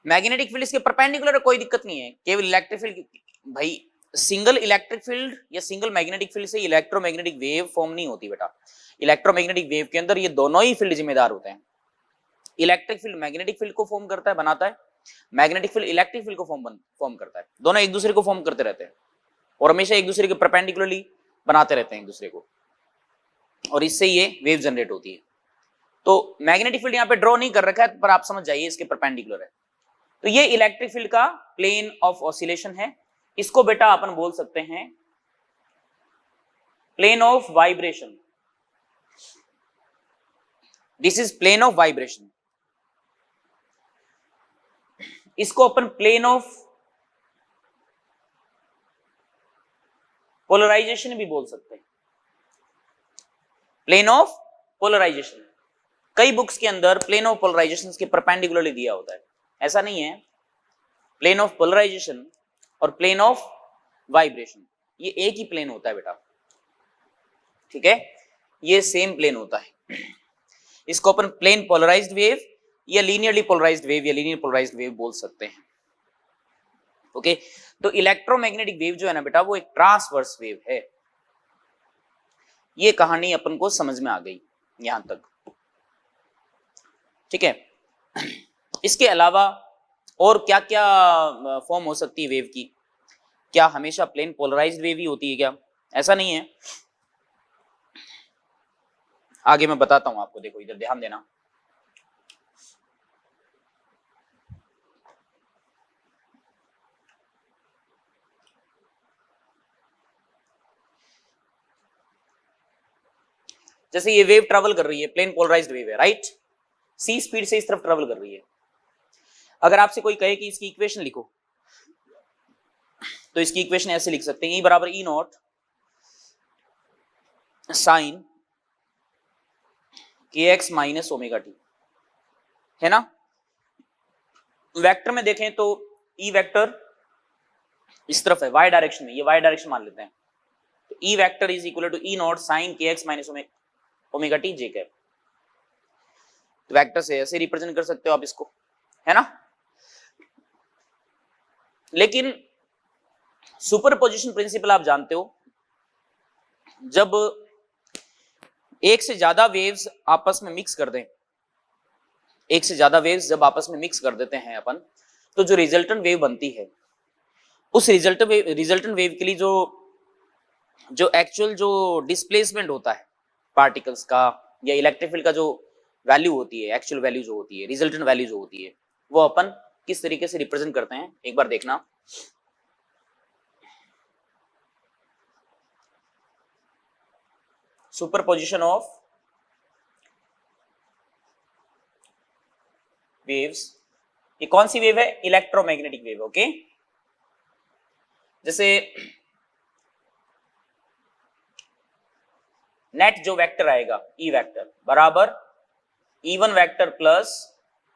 मैग्नेटिक फील्ड इसके परपेंडिकुलर है, कोई दिक्कत नहीं है, केवल इलेक्ट्रिक फील्ड, भाई सिंगल इलेक्ट्रिक फील्ड या सिंगल मैग्नेटिक फील्ड से इलेक्ट्रोमैग्नेटिक वेव फॉर्म नहीं होती बेटा। इलेक्ट्रोमैग्नेटिक वेव के अंदर ये दोनों ही फील्ड जिम्मेदार होते हैं। इलेक्ट्रिक फील्ड मैग्नेटिक फील्ड को फॉर्म करता है, बनाता है, मैग्नेटिक फील्ड इलेक्ट्रिक फील्ड को फॉर्म करता है। दोनों एक दूसरे को फॉर्म करते रहते हैं और हमेशा एक दूसरे के परपेंडिकुलरली बनाते रहते हैं एक दूसरे को, और इससे ये वेव जनरेट होती है। तो मैग्नेटिक फील्ड यहाँ पे ड्रॉ नहीं कर रखा है, पर आप समझ जाइए इसके परपेंडिकुलर है। तो ये इलेक्ट्रिक फील्ड का प्लेन ऑफ ऑसिलेशन है। इसको बेटा अपन बोल सकते हैं plane of vibration. This is plane of vibration. इसको अपन प्लेन ऑफ पोलराइजेशन भी बोल सकते हैं, प्लेन ऑफ पोलराइजेशन। कई बुक्स के अंदर प्लेन ऑफ पोलराइजेशन के परपेंडिकुलरली दिया होता है, ऐसा नहीं है। प्लेन ऑफ पोलराइजेशन और प्लेन ऑफ वाइब्रेशन ये एक ही प्लेन होता है बेटा, ठीक है, ये सेम प्लेन होता है। इसको अपन प्लेन पोलराइज्ड वेव या लीनियरली पोलराइज्ड वेव या लीनियर पोलराइज्ड वेव बोल सकते हैं। ओके, तो इलेक्ट्रोमैग्नेटिक वेव जो है ना बेटा, वो एक ट्रांसवर्स वेव है। ये कहानी अपन को समझ में आ गई यहां तक, ठीक है। इसके अलावा और क्या क्या फॉर्म हो सकती है वेव की? क्या हमेशा प्लेन पोलराइज्ड वेव ही होती है क्या? ऐसा नहीं है, आगे मैं बताता हूं आपको। देखो इधर ध्यान देना, जैसे ये वेव ट्रेवल कर रही है, प्लेन पोलराइज्ड वेव है, राइट, सी स्पीड से इस तरफ ट्रेवल कर रही है। अगर आपसे कोई कहे कि इसकी इक्वेशन लिखो, तो इसकी इक्वेशन ऐसे लिख सकते हैं, E बराबर E naught sine kx minus omega t, है ना। वेक्टर में देखें तो E वेक्टर इस तरफ है, y डायरेक्शन में, ये y डायरेक्शन मान लेते हैं। तो E vector is equal to E naught sine kx minus omega t j cap. तो वेक्टर से ऐसे रिप्रेजेंट कर सकते हो आप इसको, है ना। लेकिन सुपरपोजिशन प्रिंसिपल आप जानते हो, जब एक से ज्यादा वेव्स आपस में मिक्स कर दें, एक से ज्यादा वेव्स जब आपस में मिक्स कर देते हैं अपन, तो जो रिजल्टेंट वेव बनती है, उस रिजल्टेंट वेव के लिए जो एक्चुअल जो डिस्प्लेसमेंट होता है पार्टिकल्स का या इलेक्ट्रिक फील्ड का जो वैल्यू होती है, एक्चुअल वैल्यू जो होती है, रिजल्टेंट वैल्यू जो होती है, वो अपन किस तरीके से रिप्रेजेंट करते हैं एक बार देखना। सुपरपोजिशन ऑफ वेव्स, ये कौन सी वेव है? Electromagnetic wave. ओके, जैसे नेट जो वेक्टर आएगा ई वेक्टर बराबर E1 vector plus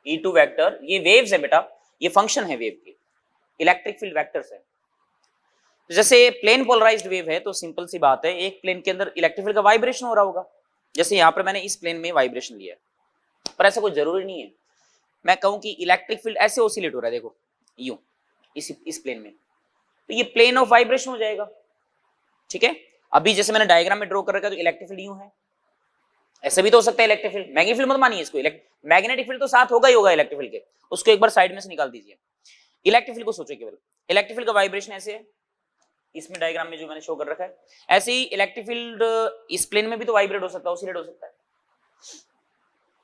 E2 vector, ये वेव्स है बेटा, ये फंक्शन है वेव के, इलेक्ट्रिक फील्ड वेक्टर्स है। जैसे प्लेन पोलराइज्ड वेव है तो सिंपल सी बात है, एक प्लेन के अंदर इलेक्ट्रिक फील्ड का वाइब्रेशन हो रहा होगा, जैसे यहां पर मैंने इस प्लेन में वाइब्रेशन लिया है, पर ऐसा कोई जरूरी नहीं है मैं कहूं कि इलेक्ट्रिक फील्ड ऐसे ऑसिलेट हो रहा है, देखो यूं इस प्लेन में, तो ये प्लेन ऑफ वाइब्रेशन हो जाएगा। ठीक है, अभी जैसे मैंने डायग्राम में ड्रॉ कर रखा है तो इलेक्ट्रिक फील्ड यूं है, ऐसे भी तो हो सकता है इलेक्ट्रिक फील्ड, मैग्नेटिक फील्ड मत मानिए इसको, मैग्नेटिक फील्ड तो साथ होगा ही होगा इलेक्ट्रिक फील्ड के, उसको एक बार साइड में से निकाल दीजिए। इलेक्ट्रिक फील्ड को सोचो केवल, इलेक्ट्रिक फील्ड का वाइब्रेशन ऐसे है, इसमें डायग्राम में जो मैंने शो कर रखा है, ऐसे ही इलेक्ट्रिक फील्ड इस प्लेन में भी तो वाइब्रेट हो सकता है, ऑसिलेट हो सकता है।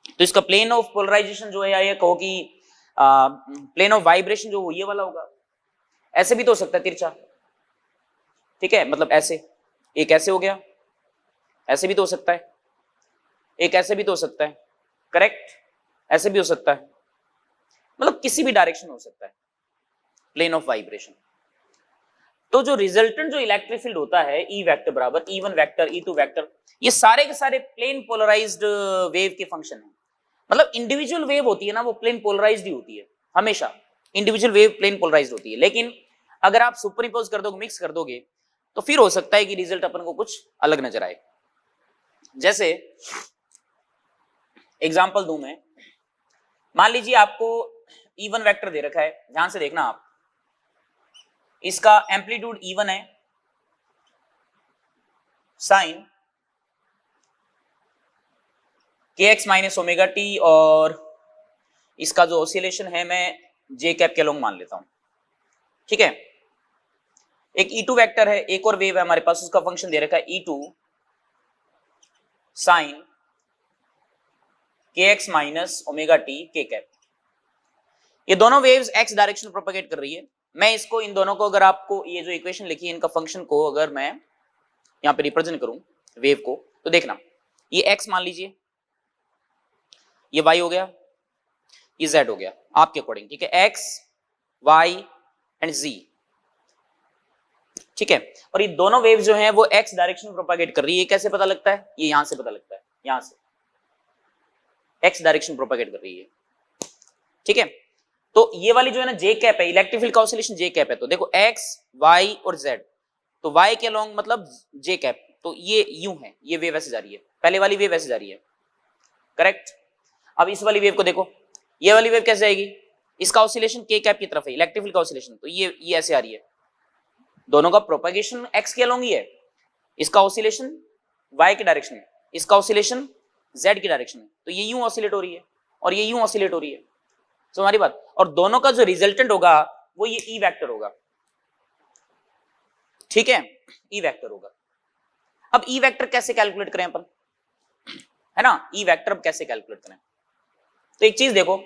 तो इसका प्लेन ऑफ पोलराइजेशन जो है, या ये कहो कि प्लेन ऑफ वाइब्रेशन जो ये वाला होगा, ऐसे भी तो हो सकता है तिरछा। ठीक है, मतलब ऐसे, एक ऐसे हो गया, ऐसे भी तो हो सकता है, एक ऐसे भी तो हो सकता है, करेक्ट, ऐसे भी हो सकता है, मतलब किसी भी डायरेक्शन में हो सकता है प्लेन ऑफ वाइब्रेशन। तो जो रिजल्टेंट जो इलेक्ट्रिक फील्ड होता है ई वेक्टर बराबर E1 वेक्टर E2 वेक्टर, ये सारे के सारे प्लेन पोलराइज्ड वेव के फंक्शन है। मतलब इंडिविजुअल वेव होती है ना, वो प्लेन पोलराइज्ड ही होती है हमेशा, इंडिविजुअल वेव प्लेन पोलराइज्ड होती है, लेकिन अगर आप सुपरइम्पोज कर दोगे, मिक्स कर दोगे, तो फिर हो सकता है कि रिजल्ट अपन को कुछ अलग नजर आए। जैसे एग्जांपल दूं मैं, मान लीजिए आपको E1 वेक्टर दे रखा है, ध्यान से देखना आप, इसका एम्पलीट्यूड E1 है, sine kx minus omega t, और इसका जो ऑसिलेशन है मैं जे कैप के अलोंग मान लेता हूं। ठीक है, एक E2 वेक्टर है, एक और वेव है हमारे पास, उसका फंक्शन दे रखा है E2 sine kx minus omega t k cap. ये दोनों वेव्स x डायरेक्शन प्रोपेगेट कर रही है। मैं इसको, इन दोनों को, अगर आपको ये जो इक्वेशन लिखी है इनका फंक्शन को अगर मैं यहां पे रिप्रेजेंट करूं वेव को, तो देखना ये x मान लीजिए, ये y हो गया, ये z हो गया आपके अकॉर्डिंग। ठीक है, x y एंड z। ठीक है, और ये दोनों वेव जो हैं वो x डायरेक्शन में प्रोपेगेट कर रही है। कैसे पता लगता है? ये यहां से पता लगता है, यहां से x डायरेक्शन प्रोपेगेट कर रही है। ठीक है, तो ये वाली जो है ना जे कैप है, इलेक्ट्रिक फील्ड का ऑसिलेशन जे कैप है। तो देखो x y और z, तो y के अलोंग मतलब जे कैप, तो ये यूं है, ये वेव ऐसे जा रही है, पहले वाली वेव ऐसे जा रही है, करेक्ट। अब इस वाली वेव को देखो, ये वाली वेव कैसे आएगी, इसका ऑसिलेशन के कैप की तरफ है, इलेक्ट्रिक फील्ड का ऑसिलेशन, तो ये ऐसे आ रही है, दोनों का प्रोपेगेशन x के अलोंग ही है, इसका ऑसिलेशन y के डायरेक्शन में, इसका ऑसिलेशन z की डायरेक्शन में, तो ये यूं ऑसिलेट हो रही है और ये यूं ऑसिलेट हो रही है। तो हमारी बात, और दोनों का जो रिजल्टेंट होगा वो ये ई वेक्टर होगा। ठीक है, ई वेक्टर होगा। अब ई वेक्टर कैसे कैलकुलेट करें अपन, है ना, ई वेक्टर अब कैसे कैलकुलेट करें? तो एक चीज देखो,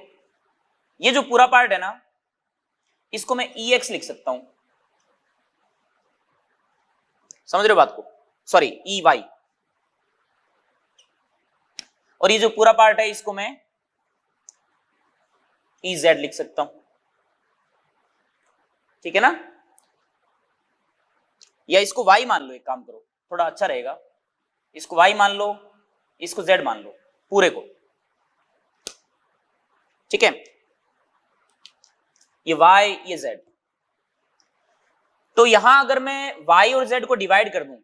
ये जो पूरा पार्ट है ना, इसको मैं ई एक्स लिख सकता हूं, समझ रहे हो बात को, सॉरी ई वाई, और ये जो पूरा पार्ट है इसको मैं ई जेड लिख सकता हूं। ठीक है ना, या इसको y मान लो, एक काम करो थोड़ा अच्छा रहेगा, इसको y मान लो, इसको z मान लो पूरे को। ठीक है, ये y ये z, तो यहां अगर मैं y और z को डिवाइड कर दूं,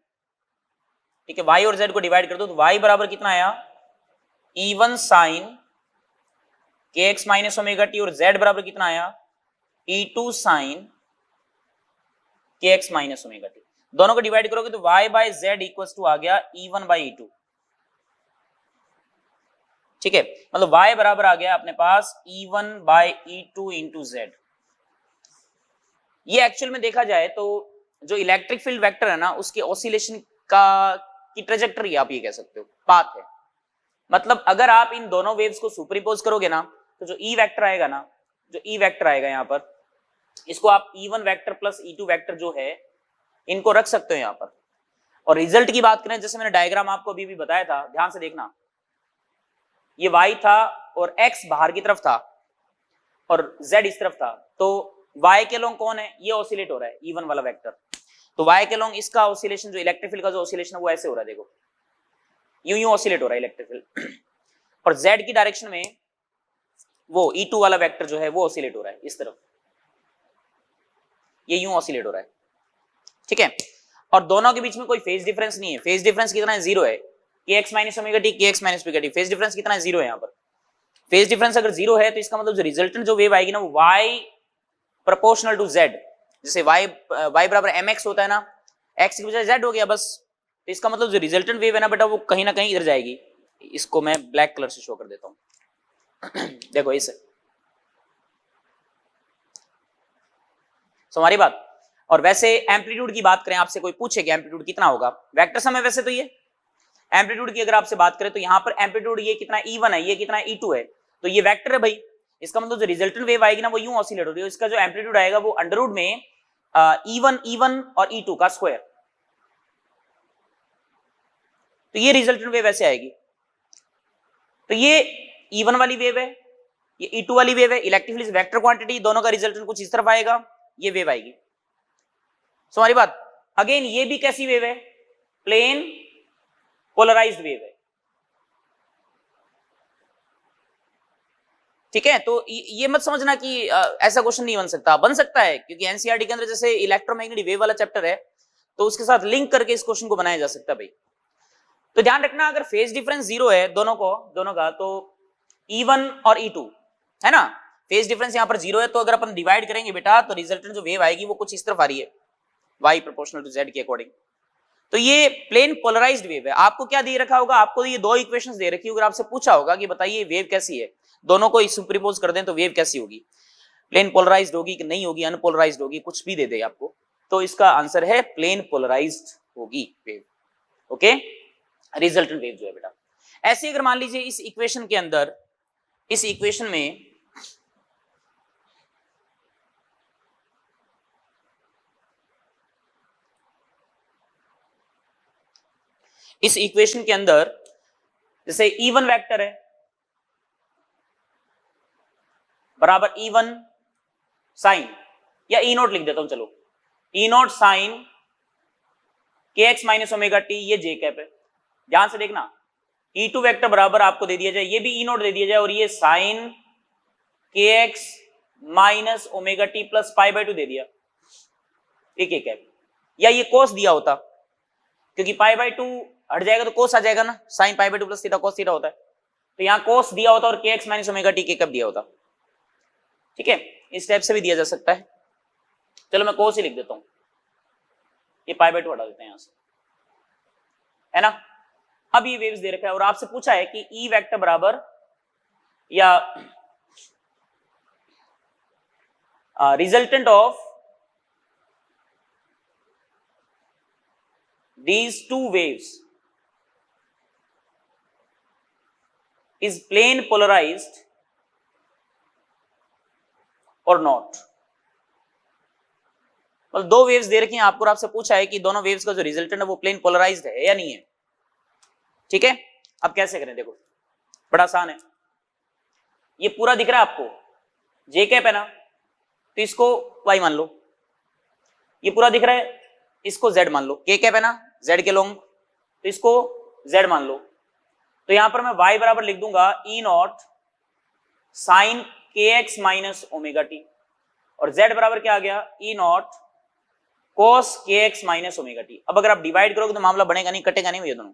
ठीक है, y और z को डिवाइड कर दूं, तो y बराबर कितना आया, E1 साइन के एक्स माइनस ओमेगा टी और z बराबर कितना आया E2 साइन के एक्स माइनस ओमेगा टी। दोनों को डिवाइड करोगे तो y by z equal to आ गया E1 बाई E2। ठीक है, मतलब y बराबर आ गया अपने पास E1 by E2 into Z. ये एक्चुअल में देखा जाए तो जो इलेक्ट्रिक फील्ड वेक्टर है ना उसके ऑसिलेशन का की ट्रेजेक्टरी आप ये कह सकते हो, पाथ है। मतलब अगर आप इन दोनों वेव्स को सुपरइम्पोज करोगे ना तो जो ई वेक्टर आएगा ना, जो ई वेक्टर आएगा यहां पर, इसको आप E1 vector plus E2 vector जो है इनको रख सकते हो यहां पर। और रिजल्ट की बात करें, जैसे मैंने डायग्राम आपको अभी भी बताया था, ध्यान से देखना, ये y था और x बाहर की तरफ था और z इस तरफ था, तो y के लोंग कौन है, ये ऑसिलेट हो रहा है E1 वाला वेक्टर। तो y के लोंग इसका ऑसिलेशन, जो इलेक्ट्रिक फील्ड का जो ऑसिलेशन है वो ऐसे हो रहा है, देखो यूं यूं ऑसिलेट हो रहा है इलेक्ट्रिक फील्ड। और z की डायरेक्शन में वो E2 वाला वेक्टर जो है वो ऑसिलेट हो रहा है इस तरफ, ये यूं ऑसिलेट हो रहा है। ठीक है, और दोनों के बीच में कोई फेज डिफरेंस नहीं है। फेज डिफरेंस कितना है, जीरो है, के एक्स माइनस ओमेगा टी, के x minus omega T, phase difference कितना है, जीरो है। यहाँ पर फेज डिफरेंस अगर जीरो है तो इसका मतलब जो रिजल्टेंट जो वेव आएगी ना वो y प्रोपोर्शनल टू z, जैसे y बराबर mx होता है ना, x की बजाय z हो गया बस। तो इसका मतलब जो रिजल्टेंट वेव है ना बेटा वो कहीं ना कहीं इधर जाएगी। इसको मैं ब्लैक कलर से शो कर देता हूं देखो इसे, हमारी बात। और वैसे एम्पलीट्यूड की बात करें, आपसे कोई पूछे कि एम्पलीट्यूड कितना होगा, वेक्टर सम है वैसे तो ये। एम्पलीट्यूड की अगर आपसे बात करें तो यहां पर एम्पलीट्यूड ये कितना E1 है, ये कितना E2 है, तो ये वेक्टर है भाई। इसका मतलब जो रिजल्टेंट वेव आएगी ना वो यूं ऑसिलेट हो रही है, इसका जो एम्पलीट्यूड आएगा वो अंडर रूट में E1 और E2 का स्क्वायर। तो ये रिजल्टेंट वेव ऐसे आएगी। तो ये E1 वाली वेव है, ये E2 वाली वेव है, इलेक्ट्रिक फील्ड वेक्टर क्वांटिटी, दोनों का रिजल्टेंट कुछ इस तरफ आएगा, ये वेव आएगी। सो हमारी बात, अगेन ये भी कैसी वेव है, प्लेन पोलराइज्ड वेव है। ठीक है, तो ये मत समझना कि ऐसा क्वेश्चन नहीं बन सकता, बन सकता है, क्योंकि एनसीईआरटी के अंदर जैसे इलेक्ट्रोमैग्नेटिक वेव वाला चैप्टर है तो उसके साथ लिंक करके इस क्वेश्चन को बनाया जा सकता है भाई। तो ध्यान रखना, अगर फेज डिफरेंस जीरो है दोनों का, तो E1 और E2 है ना, फेज डिफरेंस यहां पर जीरो है, तो अगर अपन डिवाइड करेंगे बेटा तो रिजल्टेंट जो वेव आएगी वो कुछ इस तरफ आ रही है, y प्रोपोर्शनल टू z के अकॉर्डिंग। तो ये प्लेन पोलराइज्ड वेव है। आपको क्या दे रखा होगा, आपको ये दो इक्वेशंस दे रखी होगी, आपसे पूछा होगा कि बताइए वेव कैसी है, दोनों को सुपरइम्पोज कर दें तो वेव कैसी होगी, प्लेन पोलराइज्ड होगी कि नहीं होगी, अनपोलराइज्ड होगी, कुछ भी दे दे आपको, तो इसका आंसर है प्लेन पोलराइज्ड होगी वेव। ओके, रिजल्टेंट वेव जो है बेटा ऐसे। अगर मान लीजिए इस इक्वेशन के अंदर, इस इक्वेशन में इस इक्वेशन के अंदर जैसे E1 वेक्टर है बराबर E1 साइन, या E नोट लिख देता हूं, चलो E नोट साइन के एक्स माइनस ओमेगा टी, ये जे कैप है। ध्यान से देखना, E2 वेक्टर बराबर आपको दे दिया जाए, ये भी E नोट दे दिया जाए, और ये साइन के x minus omega T plus pi by 2 दे दिया, एक एक कैप, या ये कोस दिया होता, क्योंकि पाई बाय 2 हट जाएगा तो कोस आ जाएगा ना, sine pi by 2 plus theta cos theta होता है, तो यहां कोस दिया होता और के एक्स माइनस ओमेगा टी के कब दिया होता। ठीक है, इस टाइप से भी दिया जा सकता है। चलो मैं कोस ही लिख देता हूं, ये पाई बाय 2 हटा देते हैं यहां से, है ना। अब ये वेव्स दे रखा है और आपसे पूछा है कि ई वेक्टर बराबर या resultant of these two waves is plane polarized or not। मतलब दो वेव्स दे रखी हैं आपको और आपसे पूछा है कि दोनों वेव्स का जो रिजल्टेंट है वो प्लेन पोलराइज्ड है या नहीं है। ठीक है, अब कैसे करें, देखो बड़ा आसान है। ये पूरा दिख रहा है आपको, जे कैप है ना, तो इसको y मान लो, ये पूरा दिख रहा है, इसको z मान लो, के कैप है ना, z के लोंग, तो इसको z मान लो। तो यहां पर मैं y बराबर लिख दूंगा E नॉट साइन के एक्स माइनस ओमेगा टी, और z बराबर क्या आ गया, E नॉट कोस के एक्स माइनस ओमेगा टी। अब अगर आप डिवाइड करोगे तो मामला बनेगा नहीं, कटेगा नहीं भैया दोनों,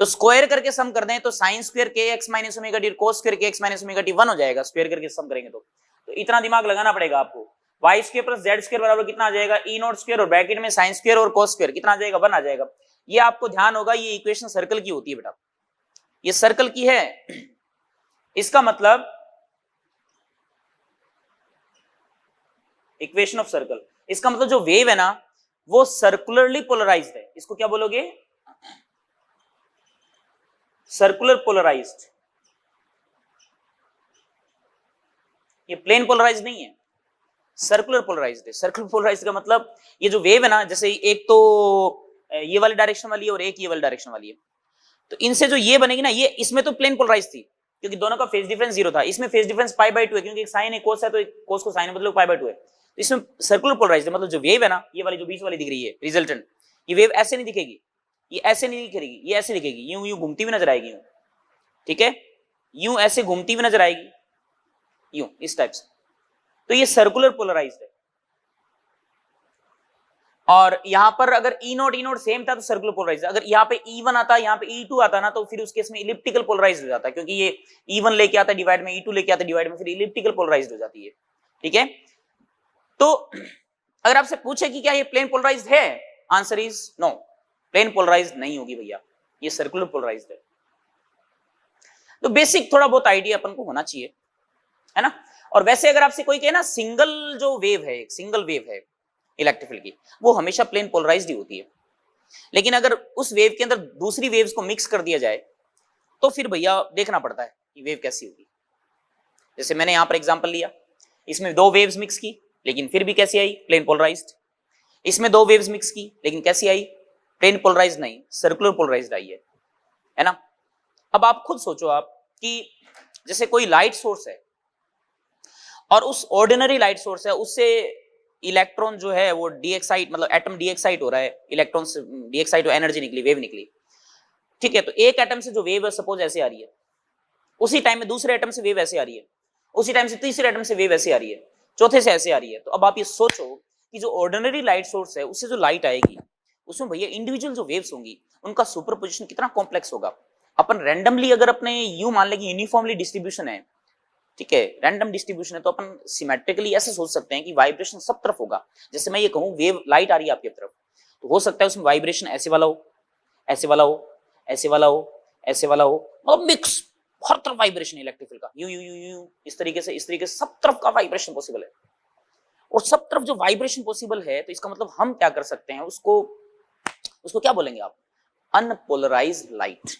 तो स्क्वायर करके सम कर दें तो साइन स्क्वायर के x minus omega T cos square के एक्स माइनस ओमेगा टी 1 हो जाएगा, स्क्वायर करके सम करेंगे तो इतना दिमाग लगाना पड़ेगा आपको। Y square plus z square बराबर कितना आ जाएगा, ई नॉट स्क्वायर और ब्रैकेट में साइन स्क्वायर और कोस स्क्वायर कितना आ जाएगा, 1 आ जाएगा। ये आपको ध्यान होगा, ये इक्वेशन सर्कल की होती है बेटा, ये सर्कल की है। इसका मतलब इक्वेशन ऑफ सर्कल, इसका मतलब जो वेव है ना वो सर्कुलरली पोलराइज्ड है। इसको क्या बोलोगे, सर्कुलर पोलराइज्ड। ये प्लेन पोलराइज्ड नहीं है, सर्कुलर पोलराइज्ड है। सर्कुलर पोलराइज्ड का मतलब ये जो वेव है ना, जैसे एक तो ये वाली डायरेक्शन वाली है और एक ये वाली डायरेक्शन वाली है, तो इनसे जो ये बनेगी ना, ये इसमें तो प्लेन पोलराइज थी क्योंकि दोनों का फेज डिफरेंस 0 था। इसमें फेज डिफरेंस π/2 है क्योंकि एक साइन है कोस है, तो कोस को साइन मतलब π/2 है। तो इसमें सर्कुलर पोलराइज्ड है, मतलब जो वेव है ना, ये वाली जो बीच वाली दिख रही है रिजल्टेंट, ये वेव ऐसे नहीं दिखेगी, ये ऐसे नहीं दिखेगी, ये ऐसे दिखेगी, यूं यूं घूमती हुई नजर आएगी, यूं, ठीक है, यूं ऐसे घूमती हुई नजर आएगी, यूं इस टाइप से। तो ये सर्कुलर पोलराइज्ड है। और यहां पर अगर ई नोट सेम था तो सर्कुलर पोलराइज्ड, अगर यहाँ पे E1 आता, यहाँ पे E2 आता ना, तो फिर उस केस में इलिप्टिकल पोलराइज्ड हो जाता है, क्योंकि ये E1 लेके आता डिवाइड में, E2 लेके आता डिवाइड में, फिर इलिप्टिकल पोलराइज्ड हो जाती है, ठीक है। तो अगर आपसे पूछे कि क्या ये प्लेन पोलराइज्ड है, answer is no, plane polarised नहीं होगी भैया, ये सर्कुलर पोलराइज्ड है। तो बेसिक थोड़ा बहुत आइडिया अपन को होना चाहिए, है ना। और वैसे अगर आपसे कोई कहे ना सिंगल जो वेव है, सिंगल वेव है इलेक्ट्रिक फील्ड की, वो हमेशा प्लेन पोलराइज्ड ही होती है। लेकिन अगर उस वेव के अंदर दूसरी वेव्स को मिक्स कर दिया जाए तो फिर भैया देखना पड़ता है कि वेव कैसी होगी। जैसे मैंने यहां पर एग्जांपल लिया, इसमें दो वेव्स मिक्स की लेकिन फिर भी कैसी आई, प्लेन पोलराइज्ड। इसमें दो वेव्स मिक्स की लेकिन कैसी आई, प्लेन पोलराइज्ड नहीं, सर्कुलर पोलराइज्ड आई है ना। अब आप खुद सोचो आप कि जैसे कोई लाइट सोर्स है और उस ऑर्डिनरी लाइट सोर्स है, उससे इलेक्ट्रॉन जो है वो डीएक्साइट, मतलब एटम डीएक्साइट हो रहा है, इलेक्ट्रॉन से डीएक्साइट एनर्जी निकली, वेव निकली, ठीक है। तो एक एटम से जो वेव है सपोज ऐसे आ रही है, उसी टाइम में दूसरे एटम से वेव ऐसे आ रही है, उसी टाइम से तीसरे एटम से वेव ऐसे आ रही है, चौथे से ऐसे आ रही है। तो अब आप ये सोचो कि जो ऑर्डिनरी लाइट सोर्स है उससे जो लाइट आएगी, उसमें भैया इंडिविजुअल जो वेव्स होंगी उनका सुपरपोजिशन कितना कॉम्प्लेक्स होगा। अपन रैंडमली अगर अपने यूं मान ले कि यूनिफॉर्मली डिस्ट्रीब्यूशन है, ठीक है, रैंडम डिस्ट्रीब्यूशन है, तो अपन सिमेट्रिकली ऐसे सोच सकते हैं कि वाइब्रेशन सब तरफ होगा। जैसे मैं ये कहूं वेव लाइट आ रही है आपकी तरफ, तो हो सकता है उसमें वाइब्रेशन ऐसे वाला हो, ऐसे वाला हो, ऐसे वाला हो, ऐसे वाला हो, मतलब मिक्स, हर तरफ वाइब्रेशन इलेक्ट्रिक फील्ड का, यू यू यू यू इस तरीके से सब तरफ का वाइब्रेशन पॉसिबल है। और सब तरफ जो वाइब्रेशन पॉसिबल है, तो इसका मतलब हम क्या कर सकते हैं, उसको क्या बोलेंगे आप, अनपोलराइज्ड लाइट।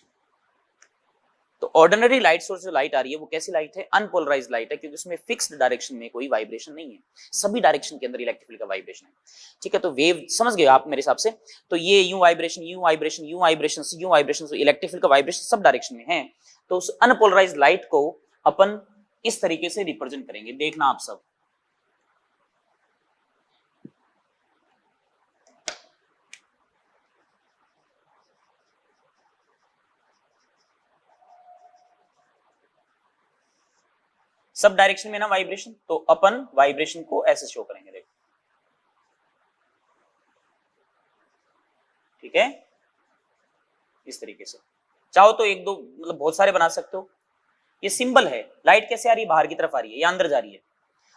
तो ऑर्डिनरी लाइट सोर्स जो लाइट आ रही है वो कैसी लाइट है, अनपोलराइज्ड लाइट है, क्योंकि उसमें फिक्स्ड डायरेक्शन में कोई वाइब्रेशन नहीं है, सभी डायरेक्शन के अंदर इलेक्ट्रिक फील्ड का वाइब्रेशन है, ठीक है। तो वेव समझ गए आप मेरे हिसाब से। तो ये यूं वाइब्रेशन, यूं वाइब्रेशन, यूं वाइब्रेशन, यूं वाइब्रेशन, तो इलेक्ट्रिक फील्ड का वाइब्रेशन सब डायरेक्शन में है। तो उस अनपोलराइज्ड लाइट को अपन इस तरीके से रिप्रेजेंट करेंगे, देखना आप सब। सब डायरेक्शन में ना वाइब्रेशन, तो अपन वाइब्रेशन को ऐसे शो करेंगे, देखो, ठीक है, इस तरीके से। चाहो तो एक दो मतलब बहुत सारे बना सकते हो। ये सिंबल है, लाइट कैसे आ रही है, बाहर की तरफ आ रही है या अंदर जा रही है,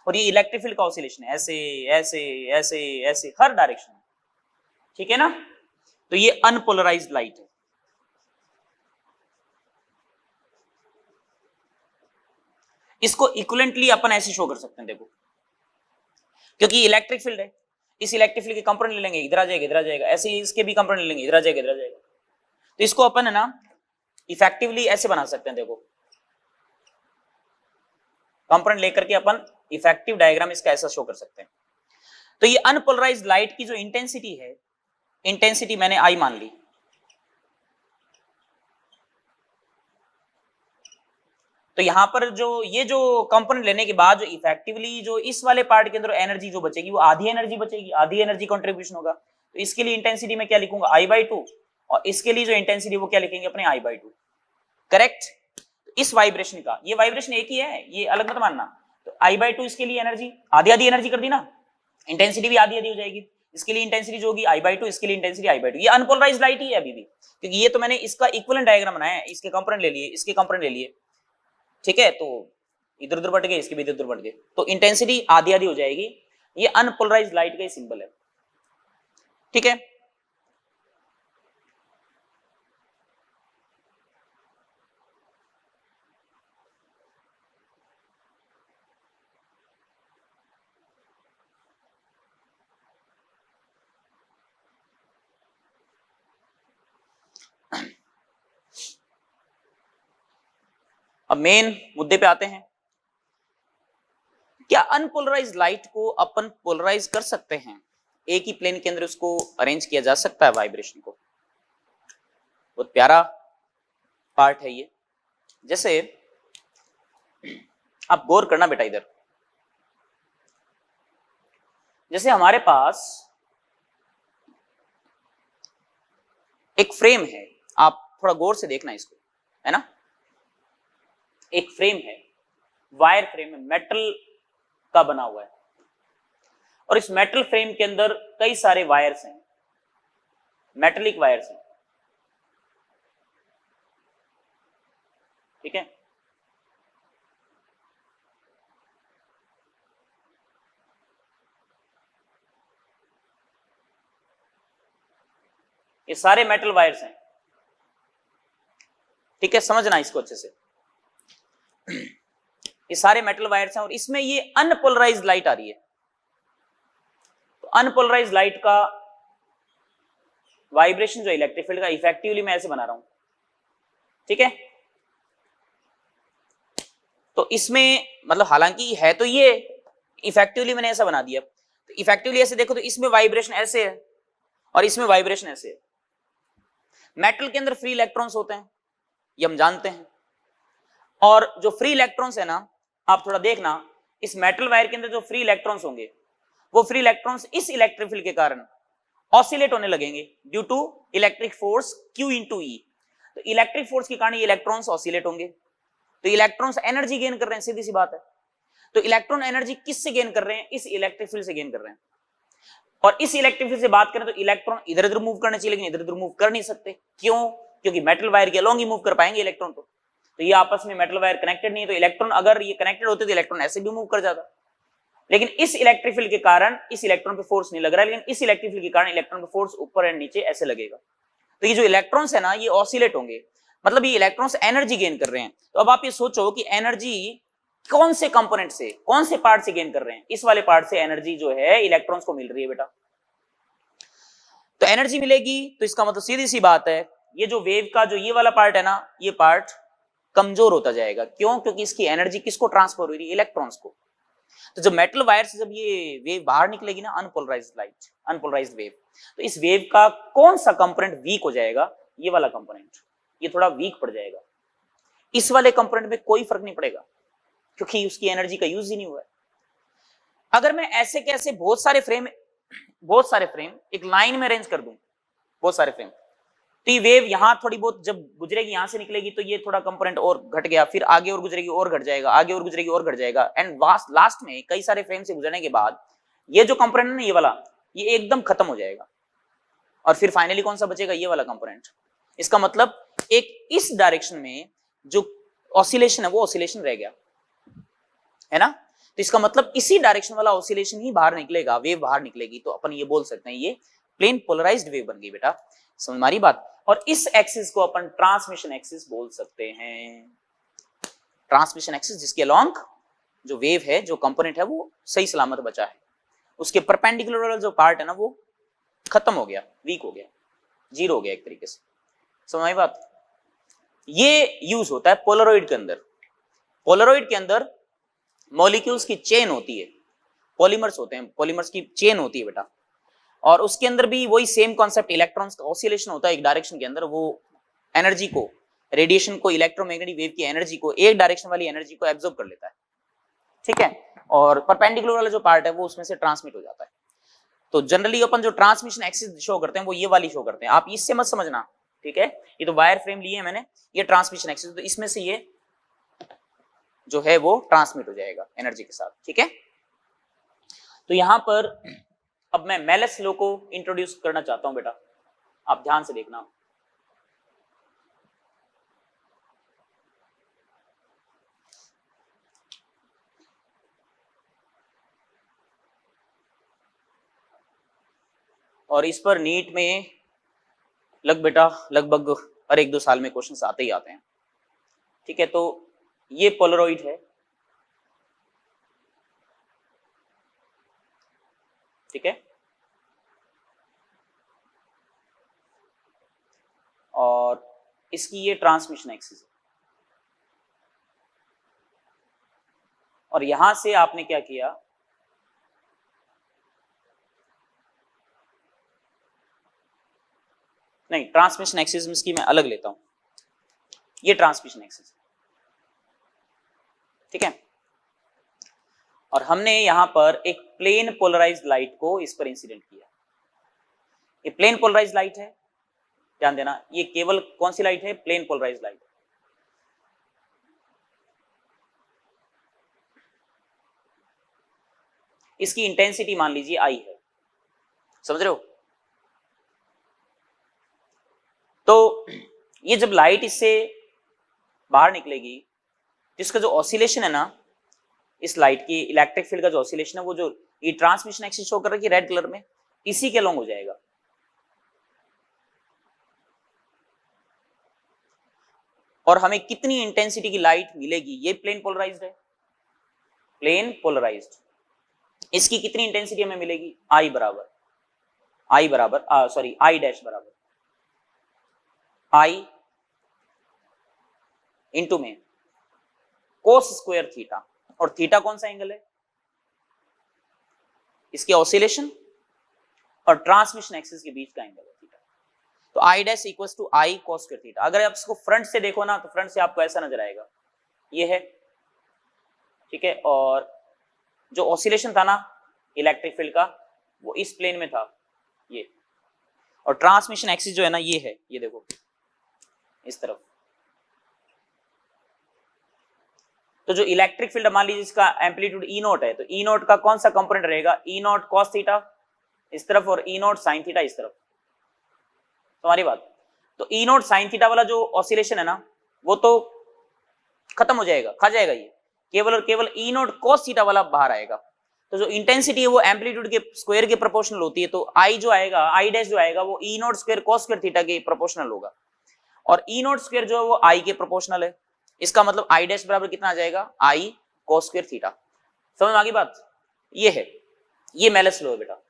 और ये इलेक्ट्रिक फील्ड का ऑसिलेशन है, ऐसे ऐसे ऐसे ऐसे हर डायरेक्शन में, ठीक है ना। तो ये अनपोलराइज्ड लाइट है। इसको इक्विवेलेंटली अपन ऐसे शो कर सकते हैं, देखो, क्योंकि इलेक्ट्रिक फील्ड है, इस इलेक्ट्रिक फील्ड के कंपोनेंट ले लेंगे, इधर आ जाएगा, इधर आ जाएगा, ऐसे ही इसके भी कंपोनेंट ले लेंगे, इधर आ जाएगा, इधर आ जाएगा। तो इसको अपन है ना इफेक्टिवली ऐसे बना सकते हैं, देखो, कंपोनेंट लेकर के अपन इफेक्टिव डायग्राम इसका ऐसा शो कर सकते हैं। तो ये अनपोलराइज्ड लाइट की जो इंटेंसिटी है, इंटेंसिटी मैंने आई मान ली, तो यहां पर जो ये जो कंपोनेंट लेने के बाद जो इफेक्टिवली जो इस वाले पार्ट के अंदर एनर्जी जो बचेगी वो आधी एनर्जी बचेगी, आधी एनर्जी कंट्रीब्यूशन होगा। तो इसके लिए इंटेंसिटी में क्या लिखूंगा, I/2, और इसके लिए जो इंटेंसिटी वो क्या लिखेंगे अपने I/2, करेक्ट। इस वाइब्रेशन का, ये वाइब्रेशन एक ही है, ये अलग मत मानना। तो I/2 इसके लिए एनर्जी, आधी आधी एनर्जी कर दी ना, इंटेंसिटी भी आधी आधी हो जाएगी। इसके लिए इंटेंसिटी जो होगी I/2, इसके लिए इंटेंसिटी I/2। ये अनपोलराइज्ड लाइट ही है अभी भी, क्योंकि ये तो मैंने इसका इक्विवेलेंट डायग्राम बनाया है, इसके कंपोनेंट ले लिए, इसके कंपोनेंट ले लिए, ठीक है, तो इधर उधर बढ़ गए, इसके भी इधर उधर बढ़ गए, तो इंटेंसिटी आधी आधी हो जाएगी। ये अनपोलराइज्ड लाइट का सिंबल है, ठीक है। अब मेन मुद्दे पे आते हैं, क्या अनपोलराइज्ड लाइट को अपन पोलराइज कर सकते हैं? एक ही प्लेन के अंदर उसको अरेंज किया जा सकता है वाइब्रेशन को। बहुत प्यारा पार्ट है ये। जैसे आप गौर करना बेटा इधर, जैसे हमारे पास एक फ्रेम है, आप थोड़ा गौर से देखना इसको, है ना, एक फ्रेम है, वायर फ्रेम है, मेटल का बना हुआ है, और इस मेटल फ्रेम के अंदर कई सारे वायर्स हैं, मेटेलिक वायर्स हैं, ठीक है। ये सारे मेटल वायर्स हैं, ठीक है, समझना इसको अच्छे से। ये सारे मेटल वायर्स हैं और इसमें ये अनपोलराइज्ड लाइट आ रही है। तो अनपोलराइज्ड लाइट का वाइब्रेशन जो इलेक्ट्रिक फील्ड का इफेक्टिवली मैं ऐसे बना रहा हूं, ठीक है। तो इसमें मतलब हालांकि है तो ये इफेक्टिवली मैंने ऐसा बना दिया, तो इफेक्टिवली ऐसे देखो तो इसमें वाइब्रेशन ऐसे है और इसमें वाइब्रेशन ऐसे है। मेटल के अंदर फ्री इलेक्ट्रॉन्स होते हैं, ये हम जानते हैं, और जो फ्री इलेक्ट्रॉन्स है ना, आप थोड़ा देखना, इस मेटल वायर के अंदर जो फ्री इलेक्ट्रॉन्स होंगे, वो फ्री इलेक्ट्रॉन्स इस इलेक्ट्रिक फील्ड के कारण ऑसिलेट होने लगेंगे due to electric force Q × E। तो इलेक्ट्रिक फोर्स के कारण ये इलेक्ट्रॉन्स ऑसिलेट होंगे, तो इलेक्ट्रॉन्स एनर्जी गेन कर रहे हैं, सीधी सी बात है। तो इलेक्ट्रॉन एनर्जी किससे गेन कर रहे हैं? इस इलेक्ट्रिक फील्ड से गेन कर रहे हैं। और इस इलेक्ट्रिक फील्ड से बात करें तो इलेक्ट्रॉन इधर उधर मूव करना चाहिए, लेकिन इधर उधर मूव कर नहीं सकते। क्यों? क्योंकि मेटल वायर के अलोंग ही मूव कर पाएंगे इलेक्ट्रॉन तो ये आपस में मेटल वायर कनेक्टेड नहीं है, तो इलेक्ट्रॉन अगर ये कनेक्टेड होते तो इलेक्ट्रॉन ऐसे भी मूव कर जाता। लेकिन इस इलेक्ट्रिक फील्ड के कारण इस इलेक्ट्रॉन पे फोर्स नहीं लग रहा है, लेकिन इस इलेक्ट्रिक फील्ड के कारण इलेक्ट्रॉन पे फोर्स ऊपर एंड नीचे ऐसे लगेगा। तो ये जो इलेक्ट्रॉन्स है ना, ये ऑसिलेट होंगे, मतलब ये इलेक्ट्रॉन्स एनर्जी गेन कर रहे हैं। तो अब आप ये सोचो कि एनर्जी कौन से कंपोनेंट से, कौन से पार्ट से गेन कर रहे हैं? इस वाले पार्ट से एनर्जी जो है इलेक्ट्रॉन्स को मिल रही है बेटा। तो एनर्जी मिलेगी तो इसका मतलब सीधी सी बात है, ये जो वेव का जो ये वाला पार्ट है ना, ये पार्ट कमजोर होता जाएगा। क्यों? क्योंकि इसकी एनर्जी किसको ट्रांसफर हो रही है? इलेक्ट्रॉन्स को। तो जब मेटल वायर से जब ये वेव बाहर निकलेगी ना, अनपोलराइज्ड लाइट, अनपोलराइज्ड वेव, तो इस वेव का कौन सा कंपोनेंट वीक हो जाएगा? ये वाला कंपोनेंट, ये थोड़ा वीक पड़ जाएगा। इस वाले कंपोनेंट में कोई फर्क नहीं पड़ेगा, क्योंकि उसकी एनर्जी का यूज ही नहीं हुआ है। अगर मैं ऐसे कैसे बहुत सारे फ्रेम एक लाइन में अरेंज कर दूं, बहुत सारे फ्रेम, तो ये वेव यहां थोड़ी बहुत जब गुजरेगी, यहां से निकलेगी, तो ये थोड़ा कंपोनेंट और घट गया, फिर आगे और गुजरेगी और घट जाएगा, आगे और गुजरेगी और घट जाएगा, एंड लास्ट में कई सारे फ्रेम से गुजरने के बाद ये जो कंपोनेंट है ना, ये वाला, ये एकदम खत्म हो जाएगा, और फिर फाइनली कौन सा बचेगा? ये वाला कंपोनेंट। इसका मतलब एक इस डायरेक्शन में जो ऑसिलेशन है वो ऑसिलेशन रह गया, है ना। तो इसका मतलब इसी डायरेक्शन वाला ऑसिलेशन ही बाहर निकलेगा, वेव बाहर निकलेगी, तो अपन ये बोल सकते हैं ये प्लेन पोलराइज्ड वेव बन गई बेटा। समझ हमारी बात। और इस एक्सिस को अपन ट्रांसमिशन एक्सिस बोल सकते हैं। ट्रांसमिशन एक्सिस जिसके अलोंग जो वेव है, जो कंपोनेंट है, वो सही सलामत बचा है, उसके परपेंडिकुलर वाला जो पार्ट है ना, वो खत्म हो गया, वीक हो गया, जीरो हो गया एक तरीके से। समझ आई बात। ये यूज होता है पोलरॉइड के अंदर। पोलरॉइड के अंदर मॉलिक्यूल्स की चेन होती है, पॉलीमर्स होते हैं, पॉलीमर्स की चेन होती है बेटा, और उसके अंदर भी वही सेम कॉन्सेप्ट, इलेक्ट्रॉन्स का ऑसिलेशन होता है एक डायरेक्शन के अंदर। वो एनर्जी को, रेडिएशन को, इलेक्ट्रोमैग्नेटिक वेव की एनर्जी को, एक डायरेक्शन वाली एनर्जी को एब्जॉर्ब कर लेता है, ठीक है, और परपेंडिकुलर वाला जो पार्ट है वो उसमें से ट्रांसमिट हो जाता है। तो जनरली अपन जो ट्रांसमिशन एक्सिस शो करते हैं वो ये वाली शो करते हैं, आप इससे मत समझना, ठीक है। ये तो वायर फ्रेम लिए है मैंने, ये ट्रांसमिशन एक्सिस, तो इसमें से ये जो है वो ट्रांसमिट हो जाएगा एनर्जी के साथ, ठीक है। तो यहां पर अब मैं मेलस लॉ को इंट्रोड्यूस करना चाहता हूं बेटा, आप ध्यान से देखना। और इस पर नीट में लगभग हर 1-2 साल में क्वेश्चंस आते ही आते हैं। ठीक है, तो ये पोलरॉइड है, ठीक है, और इसकी ये ट्रांसमिशन एक्सिस है, और यहां से आपने क्या किया, नहीं ट्रांसमिशन एक्सिस इसकी मैं अलग लेता हूं, ये ट्रांसमिशन एक्सिस, ठीक है, और हमने यहां पर एक प्लेन पोलराइज्ड लाइट को इस पर इंसिडेंट किया। ये प्लेन पोलराइज्ड लाइट है, ध्यान देना, ये केवल कौन सी लाइट है, प्लेन पोलराइज्ड लाइट। इसकी इंटेंसिटी मान लीजिए आई है, समझ रहे हो। तो ये जब लाइट इससे बाहर निकलेगी, जिसका जो ऑसिलेशन है ना, इस लाइट की इलेक्ट्रिक फील्ड का जो ऑसिलेशन है, वो जो ये ट्रांसमिशन एक्सिस शो कर रही है रेड कलर में, इसी के अलोंग हो जाएगा। और हमें कितनी इंटेंसिटी की लाइट मिलेगी, ये प्लेन पोलराइज्ड है, प्लेन पोलराइज्ड, इसकी कितनी इंटेंसिटी हमें मिलेगी, आई डैश बराबर आई इंटू में कोस स्क्वायर थीटा, और थीटा कौन सा एंगल है, इसके ऑसिलेशन और ट्रांसमिशन एक्सिस के बीच का एंगल है थीटा। तो I dash equals to I cos square theta. अगर आप इसको फ्रंट से देखो ना, तो फ्रंट से आपको ऐसा नजर आएगा, ये है, ठीक है, और जो ऑसिलेशन था ना इलेक्ट्रिक फील्ड का, वो इस प्लेन में था ये, और ट्रांसमिशन एक्सिस जो है ना, ये है, ये देखो इस तरफ। तो जो इलेक्ट्रिक फील्ड मान लीजिए इसका एम्पलीट्यूड ई नोट है, तो ई नोट का कौन सा कंपोनेंट रहेगा, ई नोट कॉस थीटा इस तरफ और ई नोट साइन थीटा इस तरफ, तुम्हारी बात। तो ई नोट साइन थीटा वाला जो ऑसिलेशन है ना, वो तो खत्म हो जाएगा, खा जाएगा, ये केवल और केवल ई नोट कॉस थीटा वाला बाहर आएगा। तो जो इंटेंसिटी है वो एम्पलीट्यूड के स्क्वायर के प्रोपोर्शनल होती है, तो आई जो आएगा, आई डैश जो आएगा, वो E naught square cos square theta के प्रोपोर्शनल होगा, और ई नोट स्क्वायर जो है वो आई के प्रोपोर्शनल है। इसका मतलब आई डैश बराबर कितना आ जाएगा, आई कॉस स्क्वायर थीटा। समझ में आ गई बात, ये है, ये मेलस लॉ है बेटा,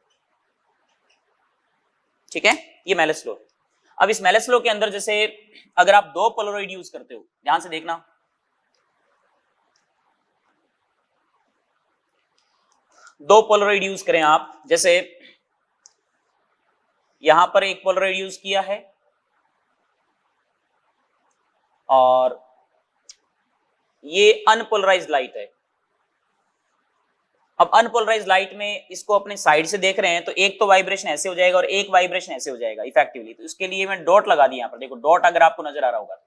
ठीक है, ये मेलस लॉ। अब इस मेलस लॉ के अंदर जैसे अगर आप दो पोलरॉइड यूज करते हो, ध्यान से देखना, दो पोलरॉइड यूज करें आप, जैसे यहां पर एक पोलरॉइड यूज किया है, और ये अनपोलराइज्ड लाइट है। अब अनपोलराइज्ड लाइट में इसको अपने साइड से देख रहे हैं, तो एक तो वाइब्रेशन ऐसे हो जाएगा और एक वाइब्रेशन ऐसे हो जाएगा इफेक्टिवली। तो इसके लिए मैं डॉट लगा दिया, यहाँ पर देखो डॉट अगर आपको नजर आ रहा होगा,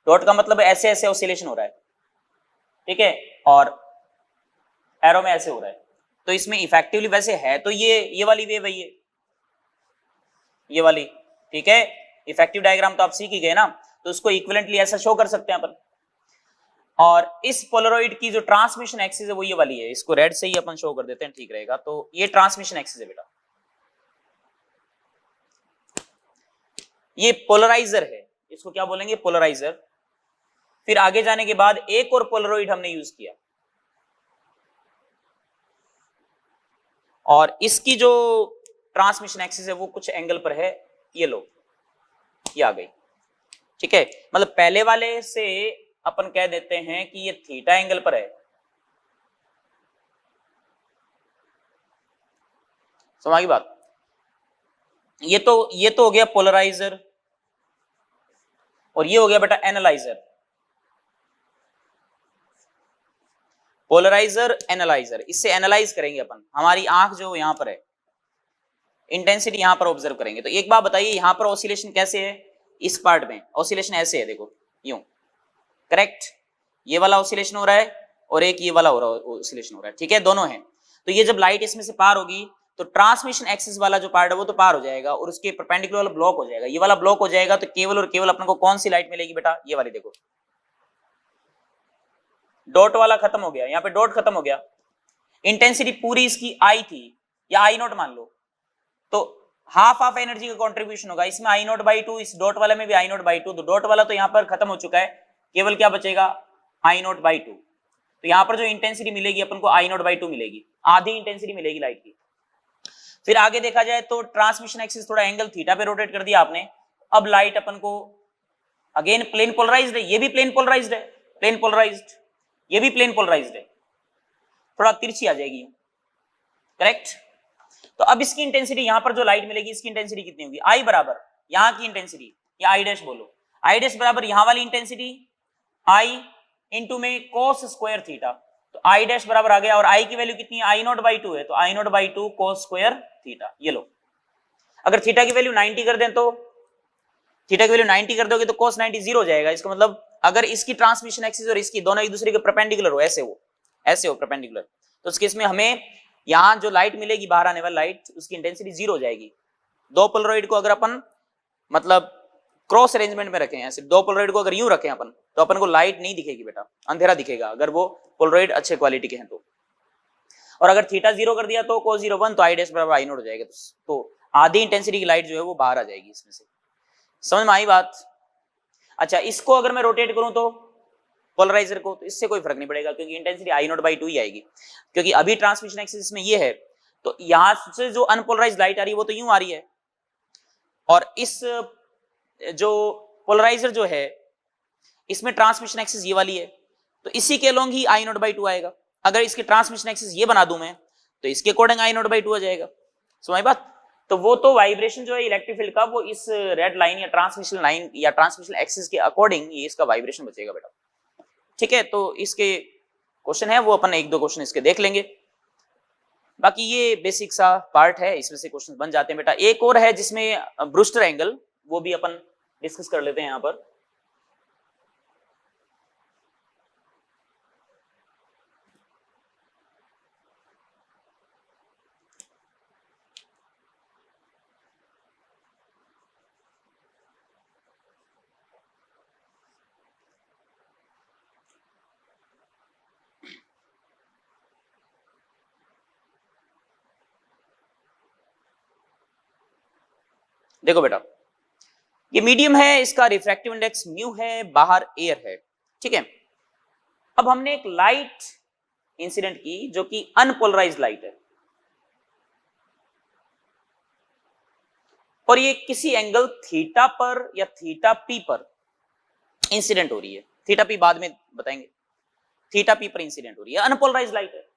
डॉट का मतलब ऐसे ऐसे ऑसिलेशन हो रहा है, ठीक है, और एरो में ऐसे हो रहा है, तो इसमें इफेक्टिवली वैसे है तो ये वाली वेव है, ये वाली, ठीक है, इफेक्टिव डायग्राम तो आप सीख ही गए ना, तो उसको इक्विवेलेंटली ऐसा शो कर सकते हैं अपन। और इस पोलरॉइड की जो ट्रांसमिशन एक्सिस है वो ये वाली है, इसको रेड से ही अपन शो कर देते हैं, ठीक रहेगा। तो ये ट्रांसमिशन एक्सिस है बेटा, ये पोलराइजर है, इसको क्या बोलेंगे, पोलराइजर। फिर आगे जाने के बाद एक और पोलरॉइड हमने यूज किया, और इसकी जो ट्रांसमिशन एक्सिस है वो कुछ एंगल पर है, ये लो, ये आ गई, ठीक है। मतलब पहले वाले से अपन कह देते हैं कि ये थीटा एंगल पर है, समझ गई बात। ये तो हो गया पोलराइजर, और ये हो गया बेटा एनालाइजर। पोलराइजर एनालाइजर, इससे एनालाइज करेंगे अपन, हमारी आंख जो यहां पर है, इंटेंसिटी यहां पर ऑब्जर्व करेंगे। तो एक बात बताइए, यहां पर ऑसिलेशन कैसे है, इस पार्ट में ऑसिलेशन ऐसे है, देखो यूं, करेक्ट, ये वाला ऑसिलेशन हो रहा है और एक ये वाला ऑसिलेशन हो रहा है, ठीक है, दोनों है। तो ये जब लाइट इसमें से पार होगी तो ट्रांसमिशन एक्सिस वाला जो पार्ट है वो तो पार हो जाएगा और उसके परपेंडिकुलर वाला ब्लॉक हो जाएगा। ये वाला ब्लॉक हो जाएगा तो केवल और केवल अपन को कौन सी लाइट मिलेगी बेटा? ये वाली। देखो डॉट वाला खत्म हो गया, यहाँ पे डॉट खत्म हो गया। इंटेंसिटी पूरी इसकी आई थी या आई नॉट मान लो, तो हाफ ऑफ एनर्जी का कंट्रीब्यूशन होगा इसमें आई नॉट बाई टू, इस डॉट वाले में भी आई नॉट बाई टू। तो डॉट वाला तो यहाँ पर खत्म हो चुका है, केवल क्या बचेगा? आई नॉट बाई टू। तो यहाँ पर जो इंटेंसिटी मिलेगी अपन को आई नॉट बाई टू मिलेगी, आधी इंटेंसिटी मिलेगी लाइट की। फिर आगे देखा जाए तो ट्रांसमिशन एक्सिस थोड़ा एंगल थीटा पे रोटेट कर दिया आपने। अब लाइट अपन को अगेन प्लेन पोलराइज्ड है, ये भी प्लेन पोलराइज्ड है, प्लेन पोलराइज्ड, ये भी प्लेन पोलराइज्ड है, थोड़ा तिरछी आ जाएगी, करेक्ट। तो अब इसकी इंटेंसिटी यहां पर जो लाइट मिलेगी इसकी इंटेंसिटी कितनी होगी? आई बराबर यहां की इंटेंसिटी या आई डैश बोलो, आई डैश बराबर यहां वाली इंटेंसिटी आई इंटू में कोस स्क्वायर थीटा। तो आई डैश बराबर आ गया, और आई की वैल्यू कितनी है? आई नॉट बाई टू है, तो I naught by two cos square theta. ये लो, अगर थीटा की वैल्यू 90 कर दें तो थीटा की वैल्यू 90 कर दोगे तो कोस 90 जीरो हो जाएगा। इसका मतलब अगर इसकी ट्रांसमिशन एक्सिस और इसकी दोनों एक दूसरे के परपेंडिकुलर हो, ऐसे हो परपेंडिकुलर, तो उस केस में हमें यहां जो लाइट मिलेगी बाहर आने वाली लाइट, उसकी इंटेंसिटी जीरो हो जाएगी। दो पोलरॉइड को अगर अपन मतलब क्रॉस अरेंजमेंट में रखें, ऐसे दो पोलरॉइड को अगर यूं रखें अपन, तो अपन को लाइट नहीं दिखेगी बेटा, अंधेरा दिखेगा अगर वो पोलरॉइड अच्छे क्वालिटी के हैं तो। और अगर थीटा जीरो कर दिया तो कोस 0 1, तो आई डैश बराबर आई नॉट हो जाएगा। तो आधी इंटेंसिटी की लाइट जो है वो बाहर आ जाएगी इसमें से। समझ में आई बात? अच्छा, इसको अगर मैं रोटेट करूं तो पोलराइजर को, तो इससे कोई फर्क नहीं पड़ेगा क्योंकि intensity I naught by two ही आएगी, क्योंकि अभी ट्रांसमिशन एक्सिस में ये है, तो यहां से जो अनपोलराइज्ड लाइट आ रही है वो तो यूं आ रही है, और इस जो पोलराइजर जो है इसमें ट्रांसमिशन एक्सिस ये वाली है, तो इसी के along he I naught by to आएगा। अगर इसकी ट्रांसमिशन एक्सिस ये बना दूं मैं, तो इसके according I naught by two आ जाएगा। समझ बात? तो वो तो वाइब्रेशन जो है इलेक्ट्रिक फील्ड का, वो इस रेड लाइन या ट्रांसमिशन लाइन या ट्रांसमिशन एक्सिस के अकॉर्डिंग ये इसका वाइब्रेशन बचेगा बेटा। ठीक है, तो इसके क्वेश्चन है वो अपन एक दो क्वेश्चन इसके देख लेंगे, बाकी ये बेसिक सा पार्ट है, इसमें से क्वेश्चन बन जाते हैं बेटा। एक और है जिसमें ब्रूस्टर एंगल, वो भी अपन डिस्कस कर लेते हैं यहां पर। देखो बेटा, ये मीडियम है, इसका रिफ्रैक्टिव इंडेक्स म्यू है, बाहर एयर है, ठीक है। अब हमने एक लाइट इंसिडेंट की जो कि अनपोलराइज्ड लाइट है, और ये किसी एंगल थीटा पर या थीटा पी पर इंसिडेंट हो रही है। थीटा पी बाद में बताएंगे, थीटा पी पर इंसिडेंट हो रही है, अनपोलराइज्ड लाइट है।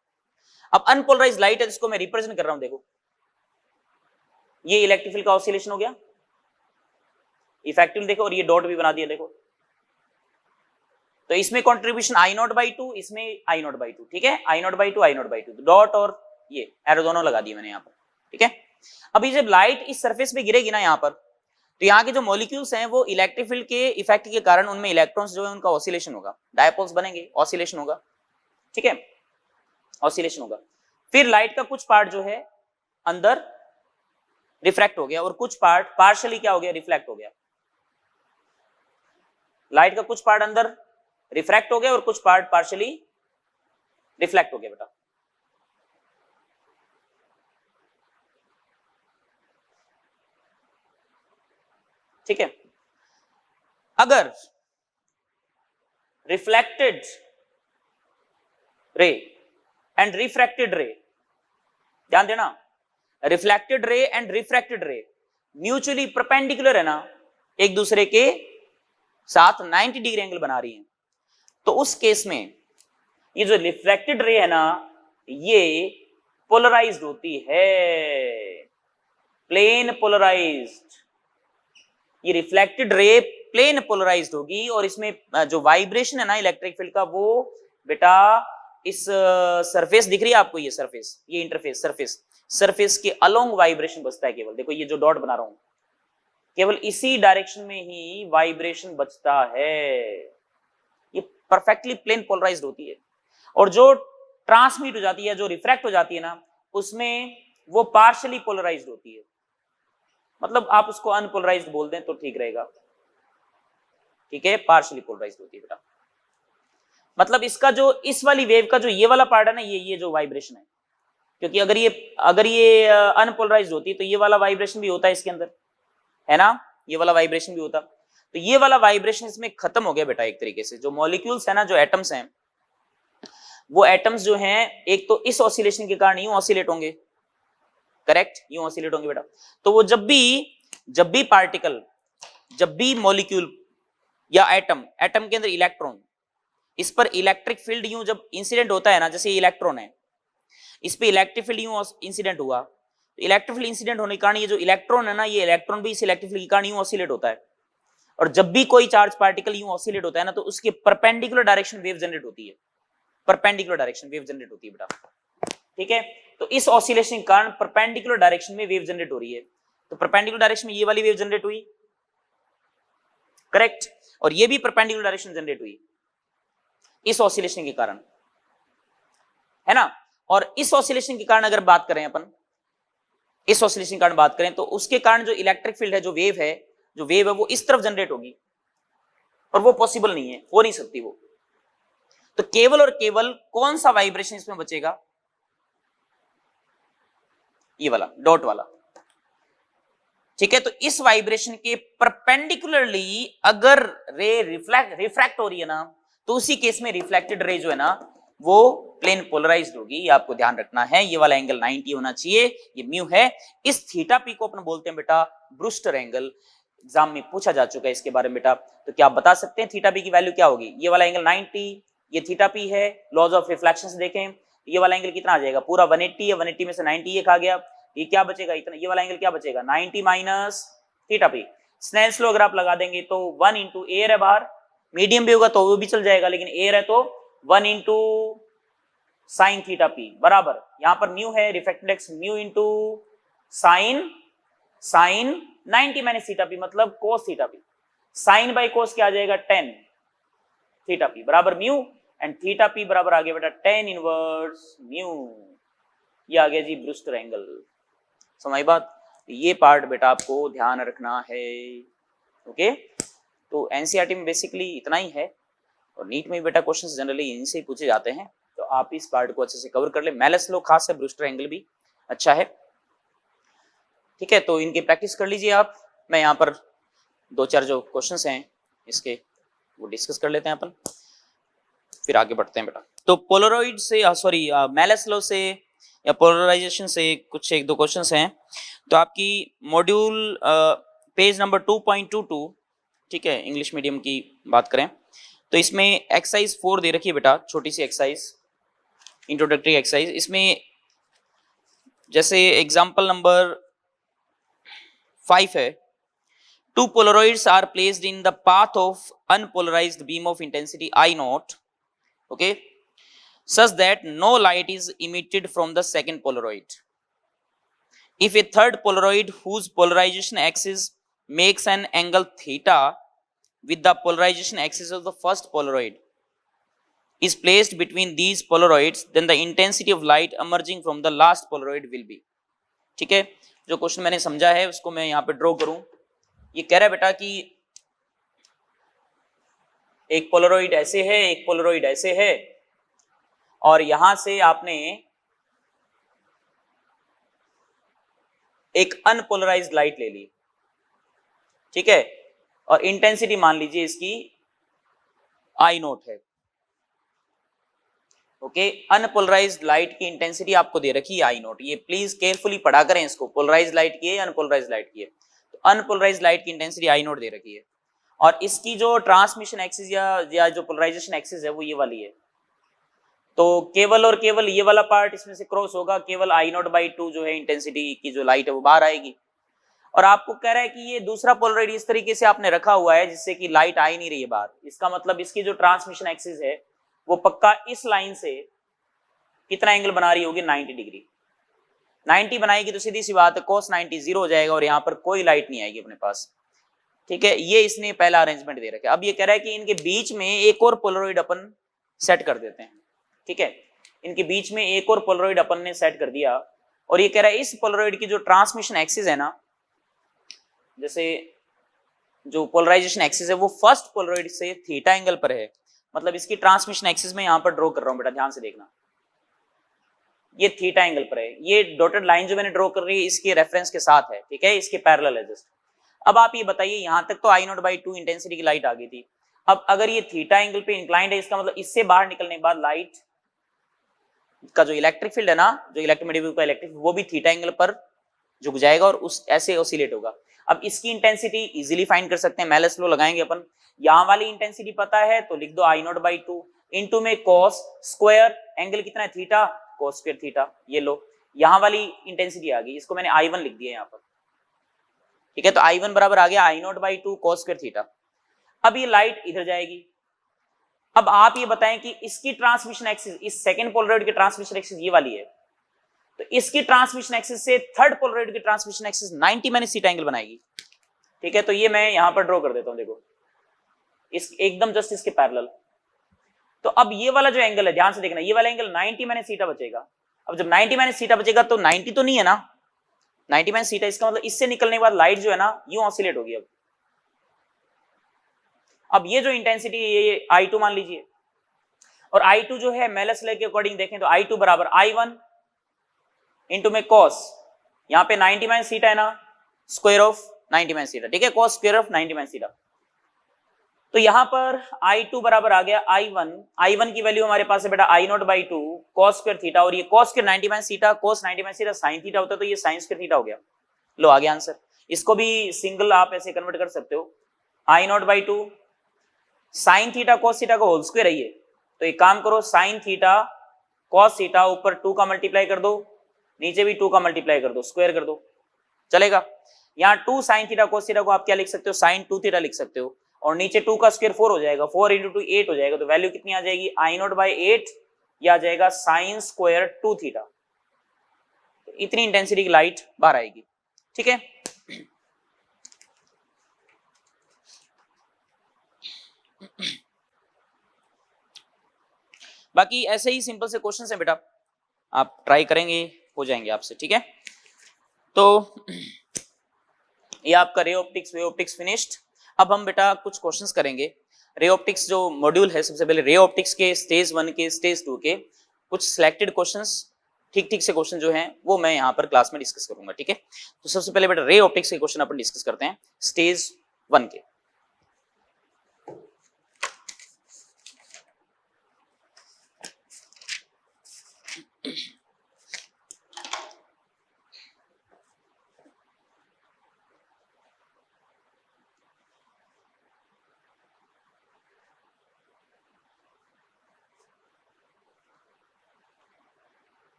अब अनपोलराइज्ड लाइट है, जिसको मैं रिप्रेजेंट कर रहा हूं, देखो ये इलेक्ट्रिक फील्ड का ऑसिलेशन हो गया, इफेक्टिव देखो, और ये डॉट भी बना दिया देखो, तो इसमें contribution I naught by two, इसमें आई नॉट बाई टू, ठीक है, I naught by two, I naught by two, dot और ये एरो दोनों लगा दिए मैंने यहाँ पर, ठीक है। अभी जब लाइट इस सरफेस पे गिरेगी ना यहाँ पर, तो यहाँ के जो मॉलिक्यूल्स हैं वो इलेक्ट्रिक फील्ड के इफेक्ट के कारण उनमें इलेक्ट्रॉन्स जो है उनका ऑसिलेशन होगा, डायपोल्स बनेंगे, ऑसिलेशन होगा, ठीक है, ऑसिलेशन होगा। फिर लाइट का कुछ पार्ट जो है अंदर रिफ्रैक्ट हो गया, और कुछ पार्ट पार्शियली क्या हो गया? रिफ्लेक्ट हो गया। लाइट का कुछ पार्ट अंदर रिफ्रैक्ट हो गया और कुछ पार्ट पार्शियली रिफ्लेक्ट हो गया बेटा। ठीक है, अगर रिफ्लेक्टेड रे एंड रिफ्रैक्टेड रे, ध्यान देना, रिफ्लेक्टेड रे एंड रिफ्रैक्टेड रे म्यूचुअली परपेंडिकुलर है ना, एक दूसरे के साथ 90 डिग्री एंगल बना रही है, तो उस केस में ये जो रिफ्रैक्टेड रे है ना, ये पोलराइज्ड होती है, प्लेन पोलराइज्ड। ये रिफ्लेक्टेड रे प्लेन पोलराइज्ड होगी, और इसमें जो वाइब्रेशन है ना इलेक्ट्रिक फील्ड का, वो बेटा इस सरफेस दिख रही है आपको, ये सरफेस, ये इंटरफेस सरफेस, सरफेस के अलोंग वाइब्रेशन बचता है केवल। देखो ये जो डॉट बना रहा हूं, केवल इसी डायरेक्शन में ही वाइब्रेशन बचता है, ये परफेक्टली प्लेन पोलराइज्ड होती है। और जो ट्रांसमिट हो जाती है, जो रिफ्रैक्ट हो जाती है ना, उसमें वो पार्शियली पोलराइज्ड होती है, मतलब आप उसको अनपोलराइज्ड बोल दें तो ठीक रहेगा, ठीक है, पार्शियली पोलराइज्ड होती है बेटा। मतलब इसका जो इस वाली वेव का जो ये वाला पार्ट है ना, ये जो वाइब्रेशन है, क्योंकि अगर ये अनपोलराइज्ड होती तो ये वाला वाइब्रेशन भी होता है इसके अंदर, है ना, ये वाला वाइब्रेशन भी होता, तो ये वाला वाइब्रेशन इसमें खत्म हो गया बेटा एक तरीके से। जो मॉलिक्यूल्स है ना, जो एटम्स हैं, वो एटम्स जो हैं एक तो इस ऑसिलेशन के कारण यूं ऑसिलेट होंगे, करेक्ट, यूं ऑसिलेट होंगे बेटा। तो वो जब भी पार्टिकल, जब भी मॉलिक्यूल या एटम के अंदर इलेक्ट्रॉन, इस पर इलेक्ट्रिक फील्ड यूं जब इंसिडेंट होता है ना, जैसे ये इलेक्ट्रॉन है, इस पे इलेक्ट्रिक फील्ड यूं इंसिडेंट हुआ, तो इलेक्ट्रिक फील्ड इंसिडेंट होने के कारण ये जो इलेक्ट्रॉन है ना, ये इलेक्ट्रॉन भी इस इलेक्ट्रिक फील्ड के कारण यूं ऑसिलेट होता है। और जब भी कोई चार्ज पार्टिकल यूं ऑसिलेट होता है ना, तो उसके परपेंडिकुलर डायरेक्शन वेव जनरेट होती है, परपेंडिकुलर डायरेक्शन वेव जनरेट होती है बेटा, ठीक है। तो इस ऑसिलेशन के कारण परपेंडिकुलर डायरेक्शन में वेव जनरेट हो रही है, तो परपेंडिकुलर डायरेक्शन में ये वाली वेव जनरेट हुई, करेक्ट, और ये भी परपेंडिकुलर डायरेक्शन जनरेट हुई इस ऑसिलेशन के कारण, है ना। और इस ऑसिलेशन के कारण अगर बात करें अपन, इस ऑसिलेशन के कारण बात करें, तो उसके कारण जो इलेक्ट्रिक फील्ड है, जो वेव है वो इस तरफ जनरेट होगी, और वो पॉसिबल नहीं है, हो नहीं सकती वो। तो केवल और केवल कौन सा वाइब्रेशन इसमें बचेगा, ये वाला डॉट वाला, ठीक है। तो इस वाइब्रेशन के परपेंडिकुलरली अगर रे रिफ्रैक्ट हो रही है ना, तो उसी केस में रिफ्लेक्टेड रे जो है ना, वो प्लेन पोलराइज्ड होगी, ये आपको ध्यान रखना है। ये वाला एंगल 90 होना चाहिए, ये म्यू है। इस थीटा पी को अपन बोलते हैं बेटा ब्रूस्टर एंगल, एग्जाम में पूछा जा चुका है इसके बारे में बेटा। तो क्या आप बता सकते हैं थीटा पी की वैल्यू क्या होगी? ये वाला एंगल 90, ये थीटा पी है। लॉज ऑफ रिफ्लेक्शन से देखें, ये वाला एंगल कितना आ जाएगा, पूरा 180 है, 180 में से 90 एक आ गया, ये क्या बचेगा इतना, ये वाला एंगल क्या बचेगा 90 minus theta p. Snell's law अगर आप लगा देंगे तो 1 इंटू एयर है बाहर, मीडियम भी होगा तो वो भी चल जाएगा, लेकिन एयर है तो 1 इंटू साइन थीटा पी बराबर, यहां पर म्यू है refracted X, mu into sine 90 minus theta P मतलब cos theta P. Sine by cos क्या आ जाएगा 10 थीटा पी बराबर म्यू, एंड थीटा पी बराबर आ गया बेटा 10 इनवर्स म्यू। ये आ गया जी ब्रूस्टर एंगल। समझ बात? ये पार्ट बेटा आपको ध्यान रखना है, ओके। तो एनसीईआरटी में बेसिकली इतना ही है, और नीट में बेटा क्वेश्चंस जनरली इनसे ही पूछे जाते हैं, तो आप इस पार्ट को अच्छे से कवर कर ले। मेलस लॉ खास है, ब्रूस्टर एंगल भी अच्छा है, ठीक है। तो इनकी प्रैक्टिस कर लीजिए आप। मैं यहाँ पर 2-4 जो क्वेश्चंस हैं इसके वो डिस्कस कर लेते हैं अपन, फिर आगे बढ़ते हैं बेटा। तो पोलराइड से सॉरी मेलस लॉ से या पोलराइजेशन से कुछ 1-2 क्वेश्चंस हैं। तो आपकी मॉड्यूल पेज नंबर 2.22, ठीक है, इंग्लिश मीडियम की बात करें तो इसमें एक्सरसाइज 4 दे रखी है बेटा, छोटी सी एक्सरसाइज, इंट्रोडक्टरी एक्सरसाइज। इसमें जैसे एग्जांपल नंबर 5 है, 2 Polaroids are placed in the path of unpolarized beam of intensity I naught, okay, such that no light is emitted from the second Polaroid. If a third Polaroid whose polarization axis makes an angle theta with the polarization axis of the first Polaroid is placed between these Polaroids, then the intensity of light emerging from the last Polaroid will be, ठीक है। जो question मैंने समझा है उसको मैं यहाँ पे ड्रॉ करूं। ये कह रहा है बेटा कि एक पोलराइड ऐसे है, एक पोलराइड ऐसे है, और यहां से आपने एक अनपोलराइज्ड लाइट ले ली, ठीक है, और इंटेंसिटी मान लीजिए इसकी आई नोट है, ओके। अनपोलराइज्ड लाइट की इंटेंसिटी आपको दे रखी है आई नोट। ये प्लीज केयरफुली पढ़ा करें इसको, पोलराइज्ड लाइट की है, अनपोलराइज्ड लाइट की है। तो अनपोलराइज्ड लाइट की इंटेंसिटी आई नोट दे रखी है, और इसकी जो ट्रांसमिशन एक्सिस या जो पोलराइजेशन एक्सिस है वो ये वाली है। तो केवल और केवल ये वाला पार्ट इसमें से क्रॉस होगा, केवल आई नोट बाई 2 जो है इंटेंसिटी की जो लाइट है वो बाहर आएगी। और आपको कह रहा है कि ये दूसरा पोलराइड इस तरीके से आपने रखा हुआ है जिससे कि लाइट आ ही नहीं रही है बाहर। इसका मतलब इसकी जो ट्रांसमिशन एक्सिस है वो पक्का इस लाइन से कितना एंगल बना रही होगी 90 डिग्री। 90 बनाएगी तो सीधी सी बात है cos 90 0 हो जाएगा, और यहाँ पर कोई लाइट नहीं आएगी अपने पास, ठीक है। ये इसने पहला अरेंजमेंट दे रखा है। अब ये कह रहा है कि इनके बीच में एक और पोलराइड अपन सेट कर देते हैं, ठीक है। इनके बीच में एक और पोलराइड अपन ने सेट कर दिया, और ये कह रहा है इस पोलराइड की जो ट्रांसमिशन एक्सिस है ना, जैसे जो पोलराइजेशन एक्सिस है वो फर्स्ट पोलराइड से थीटा एंगल पर है, मतलब इसकी ट्रांसमिशन एक्सिस में यहां पर ड्रॉ कर रहा हूं बेटा, ध्यान से देखना, ये थीटा एंगल पर है। ये डॉटेड लाइन जो मैंने ड्रॉ कर रही है इसके रेफरेंस के साथ है, ठीक है, इसके पैरेलल है जस्ट। अब आप ये बताइए, यहां तक तो आई नॉट बाई 2 इंटेंसिटी की लाइट आ गई थी। अब अगर ये थीटा एंगल पे इंक्लाइंड है, इसका मतलब इससे बाहर निकलने के बाद लाइट का जो इलेक्ट्रिक फील्ड है ना, जो इलेक्ट्रोमैग्नेटिक का इलेक्ट्रिक, वो भी थीटा एंगल पर झुक जाएगा और उस ऐसे ऑसिलेट होगा। अब इसकी इंटेंसिटी इजीली फाइंड कर सकते हैं, मेलस लॉ लगाएंगे अपन। यहां वाली इंटेंसिटी पता है तो लिख दो आई नॉट बाई 2 इंटू में कॉस स्क्वायर, एंगल कितना है थीटा, कॉस स्क्वायर थीटा। ये लो, यहां वाली इंटेंसिटी आ गई, इसको मैंने I1 लिख दिया यहां पर, ठीक है। तो I1 बराबर आ गया I naught by 2 cos square theta. अब ये लाइट इधर जाएगी। अब आप ये बताएं कि इसकी ट्रांसमिशन एक्सिस, इस सेकंड पोलराइड की ट्रांसमिशन एक्सिस ये वाली है, तो इसकी ट्रांसमिशन एक्सिस से थर्ड पोलराइड की transmission axis 90 minus theta angle बनाएगी, ठीक है। तो ये मैं यहां पर ड्रॉ कर देता हूं, देखो इस एकदम जस्ट इसके पैरेलल। तो अब ये वाला जो एंगल है, ध्यान से देखना, ये वाला एंगल 90 माइनस थीटा बचेगा। अब जब 90 माइनस थीटा बचेगा तो 90 तो नहीं है ना, 90 माइनस थीटा, इसका मतलब इससे निकलने के बाद लाइट जो है ना यूं ऑसिलेट होगी। अब ये जो इंटेंसिटी है ये I2 मान लीजिए, और I2 जो है मेलस लॉ के अकॉर्डिंग देखें तो I2 बराबर I1 इंटू में कॉस, यहां पे 90 माइनस थीटा है ना, स्क्वायर ऑफ 90 माइनस थीटा, ठीक है, cos square of 90 minus theta. तो यहां पर I2 बराबर आ गया I1 की वैल्यू हमारे पास है बेटा I not by 2 cos square theta, और ये cos square 90 minus theta, cos 90 minus theta sine theta होता है, तो ये साइन स्क्वायर थीटा हो गया। लो आ गया आंसर। इसको भी सिंगल आप ऐसे कन्वर्ट कर सकते हो, I not by 2 sine theta cos theta का होल स्क्वायर है ये, तो एक काम करो, साइन थीटा कॉस थीटा ऊपर 2 का मल्टीप्लाई कर दो, नीचे भी 2 का मल्टीप्लाई कर दो, स्क्वायर कर दो, चलेगा। यहाँ 2 साइन थीटा कॉस थीटा को आप क्या लिख सकते हो, साइन 2 थीटा लिख सकते हो, और नीचे 2 का स्क्वायर 4 हो जाएगा, 4 इंटू 2 8 हो जाएगा, तो वैल्यू कितनी आ जाएगी आई नॉट बाई 8, या आ जाएगा साइन स्क्वायर 2 थीटा। तो इतनी इंटेंसिटी की लाइट बाहर आएगी, ठीक है। बाकी ऐसे ही सिंपल से क्वेश्चन है बेटा, आप ट्राई करेंगे हो जाएंगे आपसे, ठीक है। तो ये आपका रे ऑप्टिक्स वे ऑप्टिक्स फिनिश्ड। अब हम बेटा कुछ क्वेश्चंस करेंगे। रे ऑप्टिक्स जो मॉड्यूल है, सबसे पहले रे ऑप्टिक्स के स्टेज 1 के स्टेज 2 के कुछ सिलेक्टेड क्वेश्चंस, ठीक से क्वेश्चन जो हैं वो मैं यहाँ पर क्लास में डिस्कस करूंगा, ठीक है। तो सबसे पहले बेटा रे ऑप्टिक्स के क्वेश्चन अपन डिस्कस करते हैं स्टेज 1 के।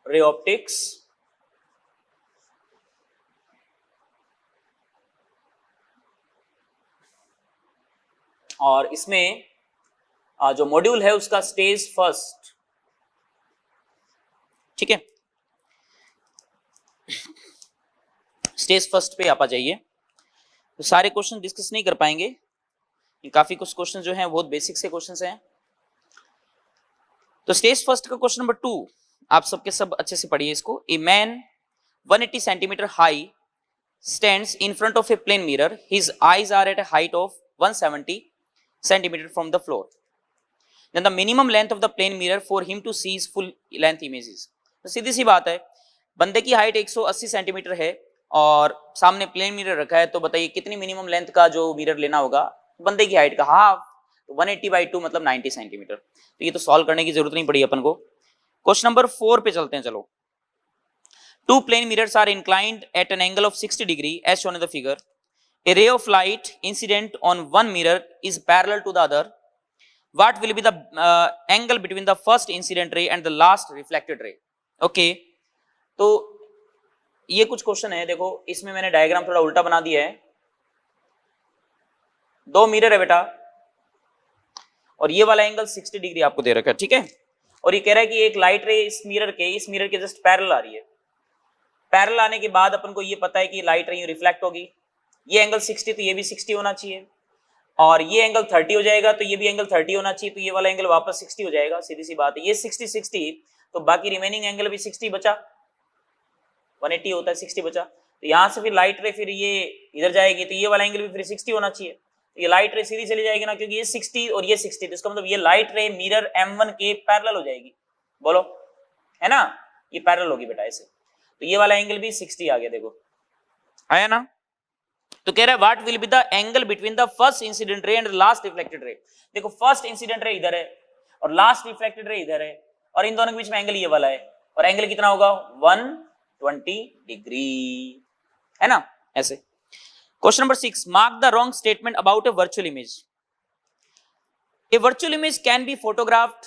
रे ऑप्टिक्स और इसमें जो मॉड्यूल है उसका स्टेज फर्स्ट, ठीक है। स्टेज फर्स्ट पे आप आ जाइए। तो सारे क्वेश्चन डिस्कस नहीं कर पाएंगे, काफी कुछ क्वेश्चन जो हैं बहुत बेसिक से क्वेश्चन हैं। तो स्टेज फर्स्ट का क्वेश्चन नंबर 2 आप सबके सब अच्छे से पढ़िए इसको। A man 180 centimetre high stands in front of a plane mirror. His eyes are at a height of 170 centimeter from the floor. Then the minimum length of the plane mirror for him to see his full length images. तो सीधी सी बात है, बंदे की height 180 centimetre है और सामने plane mirror रखा है, तो बताइए कितनी मिनिमम लेंथ का जो मिरर लेना होगा, बंदे की हाइट का हाफ, 180 बाई 2 मतलब 90 सेंटीमीटर। तो ये तो सॉल्व करने की जरूरत नहीं पड़ी अपन को। क्वेश्चन नंबर 4 पे चलते हैं, चलो। Two plane mirrors are inclined at an angle of 60 degree as shown in the figure. A ray of light incident on one mirror is parallel to the other. What will be the angle between the first incident ray and the last reflected ray? Okay, तो ये कुछ question है, देखो इसमें मैंने diagram थोड़ा उल्टा बना दिया है। 2 मिरर है बेटा और ये वाला एंगल 60 डिग्री आपको दे रखा है, ठीक है। और ये कह रहा है कि एक लाइट रे इस मिरर के जस्ट पैरेलल आ रही है। पैरेलल आने के बाद अपन को ये पता है कि लाइट रे रिफ्लेक्ट होगी, ये एंगल 60, तो ये भी 60 होना चाहिए। और ये एंगल 30 हो जाएगा, तो ये भी एंगल 30 होना चाहिए, तो ये वाला एंगल वापस 60 हो जाएगा, सीधी सी बात है। ये 60 तो बाकी रिमेनिंग एंगल भी 60 बचा, 180 होता है, 60 बचा। तो यहां से फिर लाइट रे फिर ये इधर जाएगी, तो ये वाला एंगल भी फिर 60 होना चाहिए। तो ये लाइट रे सीधी चली जाएगी ना, क्योंकि ये 60 और ये 60, तो इसका मतलब ये लाइट रे मिरर M1 के पैरेलल हो जाएगी, बोलो है ना, ये पैरेलल होगी बेटा ऐसे। तो ये वाला एंगल भी 60 आ गया, देखो आया ना। तो कह रहा है what will be the angle between the first incident ray and last reflected ray. देखो फर्स्ट इंसिडेंट रे इधर है और लास्ट रिफ्लेक्टेड रे इधर है, और इन दोनों के बीच में एंगल ये वाला है, और एंगल कितना होगा 120 डिग्री, है ना ऐसे। Question number 6, mark the wrong statement about A virtual image. A virtual image can be photographed.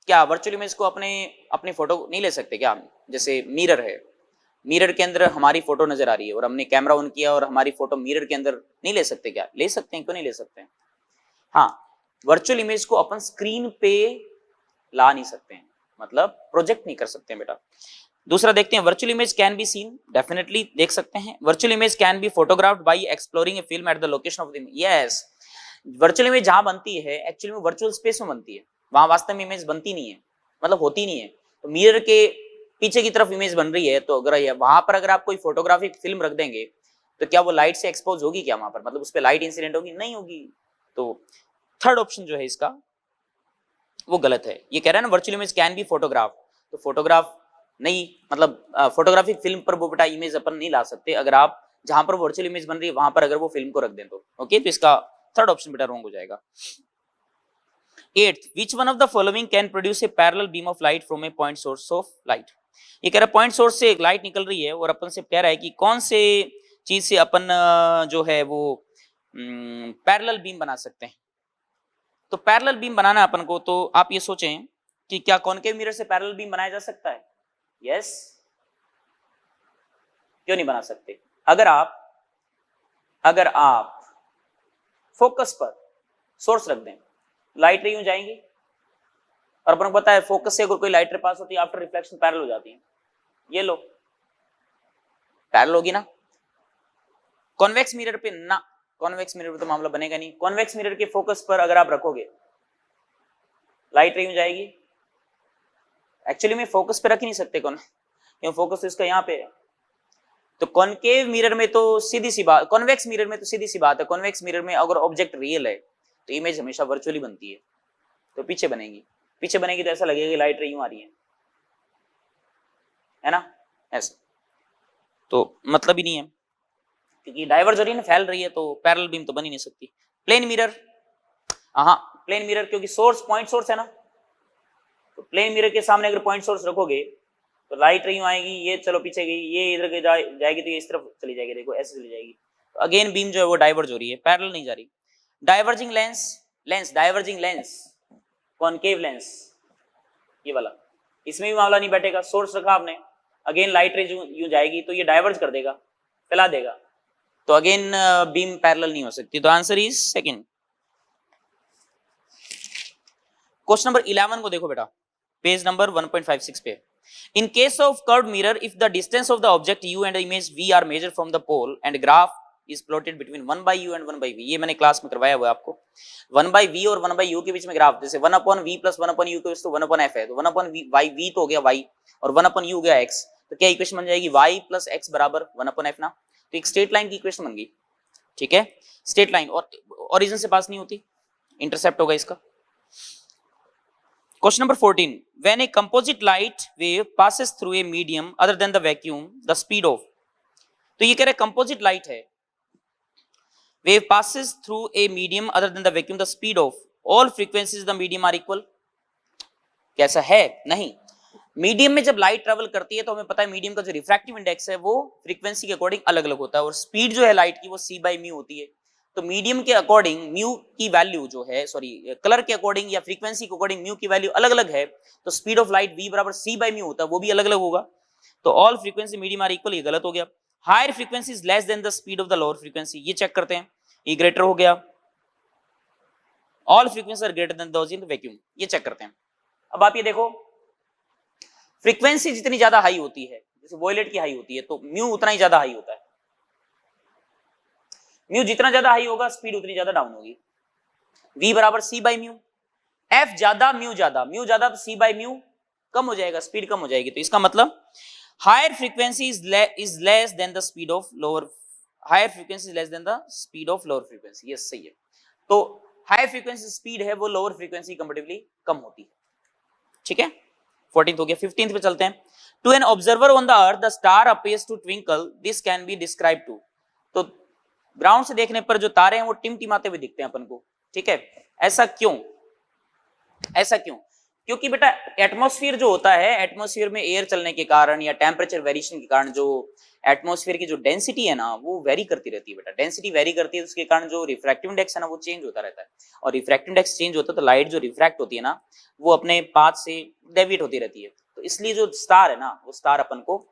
क्या वर्चुअल इमेज को अपनी फोटो नहीं ले सकते क्या? जैसे मिरर है, मिरर के अंदर हमारी फोटो नजर आ रही है और हमने कैमरा ऑन किया और हमारी फोटो मिरर के अंदर नहीं ले सकते क्या? ले सकते हैं, क्यों नहीं ले सकते हैं? हाँ, वर्चुअल इमेज को अपन स्क्रीन पे ला नहीं सकते हैं, मतलब प्रोजेक्ट नहीं कर सकते हैं बेटा। दूसरा देखते हैं, virtual image can be seen, definitely देख सकते हैं। Virtual image can be photographed bye exploring A film at the location of the image. Yes, virtual image जहां बनती है एक्चुअली में वर्चुअल स्पेस में बनती है, वहां वास्तव में इमेज बनती नहीं है, मतलब होती नहीं है। तो मिरर के पीछे की तरफ इमेज बन रही है, तो अगर वहां पर अगर आप कोई फोटोग्राफिक फिल्म रख देंगे तो क्या वो लाइट से एक्सपोज होगी क्या वहां पर? मतलब उस पर लाइट इंसिडेंट होगी? नहीं होगी। तो थर्ड ऑप्शन जो है इसका वो गलत है। ये कह रहा है ना virtual image can be photograph, तो फोटोग्राफ नहीं, मतलब फोटोग्राफिक फिल्म पर वो बेटा इमेज अपन नहीं ला सकते, अगर आप जहां पर वर्चुअल इमेज बन रही है वहां पर अगर वो फिल्म को रख दें तो। ओके, तो इसका थर्ड ऑप्शन बेटा रॉन्ग हो जाएगा। 8th, which one of the following can produce a parallel beam of light from a point source of light। ये कह रहा है पॉइंट सोर्स से एक लाइट निकल रही है और अपन से कह रहा है कि कौन से चीज से अपन जो है वो पैरेलल बीम बना सकते हैं। तो पैरेलल बीम बनाना अपन को, तो आप ये सोचें कि क्या कॉनकेव मिरर से पैरेलल बीम बनाया जा सकता है? यस, क्यों नहीं बना सकते? अगर आप फोकस पर सोर्स रख दें, लाइट रे यूं जाएंगी, और अपन को पता है फोकस से अगर कोई लाइट रे पास होती है आफ्टर रिफ्लेक्शन पैरेलल हो जाती है, ये लो पैरेलल होगी ना। कॉन्वेक्स मिरर पे ना, कॉन्वेक्स मिरर पे तो मामला बनेगा नहीं। कॉन्वेक्स मिरर के फोकस पर अगर आप रखोगे लाइट रे यूं जाएगी, एक्चुअली में फोकस पे रख ही नहीं सकते क्यों, फोकस तो इसका यहाँ पे है। तो कॉनकेव मिरर में तो सीधी सी बात, कॉन्वेक्स मिरर में तो सीधी सी बात है, कॉन्वेक्स मिरर में अगर ऑब्जेक्ट रियल है तो इमेज हमेशा वर्चुअली बनती है, तो पीछे बनेगी तो ऐसा लगेगा कि लाइट रे यूं आ रही है ना ऐसा, तो मतलब ही नहीं है, क्योंकि डाइवर्ज हो रही है ना, फैल रही है, तो पैरेलल बीम तो बन ही नहीं सकती। प्लेन मिरर, हाँ प्लेन मिरर, क्योंकि सोर्स पॉइंट सोर्स है ना, तो प्लेन मिरर के सामने अगर पॉइंट सोर्स रखोगे तो लाइट रे यूं आएगी, ये चलो पीछे गई, ये इधर के जाएगी तो ये इस तरफ चली जाएगी, देखो ऐसे चली जाएगी, तो अगेन बीम जो है वो डाइवर्ज हो रही है, पैरेलल नहीं जा रही। Diverging diverging lens, concave lens ये वाला, इसमें भी मामला नहीं बैठेगा। सोर्स रखा आपने, अगेन लाइट रे यूं जाएगी तो ये डाइवर्ज कर देगा, फैला देगा, तो अगेन बीम पैरेलल नहीं हो सकती। तो answer is second. Question number 11 को देखो बेटा, पेज नंबर 1.56 पे। In case of curved mirror, if the distance of the object u and the image v are measured from the pole and graph is plotted between 1 by u and 1 by v, ये मैंने class में करवाया हुआ है आपको। 1 by v और 1 by u के बीच में ग्राफ, जैसे 1 upon v plus 1 upon u तो 1 upon f है, तो 1 upon v तो हो गया y और 1 upon u हो गया x, तो क्या इक्वेशन बन जाएगी y plus x बराबर 1 upon f ना। तो एक स्ट्रेट लाइन की इक्वेशन बन गई, ठीक है, स्ट्रेट लाइन, और ओरिजिन से पास नहीं होती, इंटरसेप्ट होगा इसका। Question number 14. When a composite light wave passes through a medium other than the vacuum, the speed of, तो ये कह रहे कंपोजिट लाइट है, wave passes through a medium other than the vacuum, the speed of all frequencies the medium are equal। कैसा है? नहीं, medium में जब लाइट ट्रेवल करती है तो हमें पता है मीडियम का जो रिफ्रैक्टिव इंडेक्स है वो फ्रीक्वेंसी के अकॉर्डिंग अलग अलग होता है, और स्पीड जो है लाइट की वो c by म्यू होती है। तो मीडियम के अकॉर्डिंग म्यू की वैल्यू जो है, सॉरी कलर के अकॉर्डिंग या फ्रीक्वेंसी के अकॉर्डिंग म्यू की वैल्यू अलग अलग है, तो स्पीड ऑफ लाइट v बराबर c by म्यू होता है, वो भी अलग अलग होगा। तो all frequency medium are equal, ये गलत हो गया। Higher frequency is less than the speed of the lower frequency, ये चेक करते हैं, ये ग्रेटर हो गया। All frequency are greater than those in the vacuum, ये चेक करते हैं। अब आप ये देखो, फ्रीक्वेंसी जितनी ज्यादा हाई होती है, जैसे वॉयलेट की हाई होती है, तो म्यू उतना ही ज्यादा हाई होता है। म्यू जितना ज्यादा हाई होगा स्पीड उतनी ज्यादा डाउन होगी। v बराबर c बाई म्यू, f ज्यादा म्यू ज्यादा तो c बाई म्यू कम हो जाएगा, स्पीड कम हो जाएगी। तो इसका मतलब higher frequency is less than the speed of lower, higher frequency is less than the speed of lower frequency. Yes सही है। तो हाई फ्रीक्वेंसी स्पीड है वो लोअर फ्रीक्वेंसी कंपैरेटिवली कम होती है। ठीक है, 14th हो गया। 15th पे चलते हैं। To an observer on the earth the star appears to twinkle, this can be describe to. तो ग्राउंड से देखने पर जो तारे हैं वो टिमटिमाते हुए दिखते हैं अपन को। ठीक है, ऐसा क्यों? ऐसा क्यों? क्योंकि बेटा एटमॉस्फेयर जो होता है, एटमॉस्फेयर में एयर चलने के कारण या टेम्परेचर वेरिएशन के कारण जो एटमॉस्फेयर की जो डेंसिटी है ना वो वेरी करती रहती है बेटा। डेंसिटी वेरी करती है, उसके कारण जो रिफ्रैक्टिव इंडेक्स है ना वो चेंज होता रहता है। और रिफ्रैक्टिव इंडेक्स चेंज होता है तो लाइट जो रिफ्रैक्ट होती है ना वो अपने पाथ से डेविएट होती रहती है। तो इसलिए जो स्टार है ना वो स्टार अपन को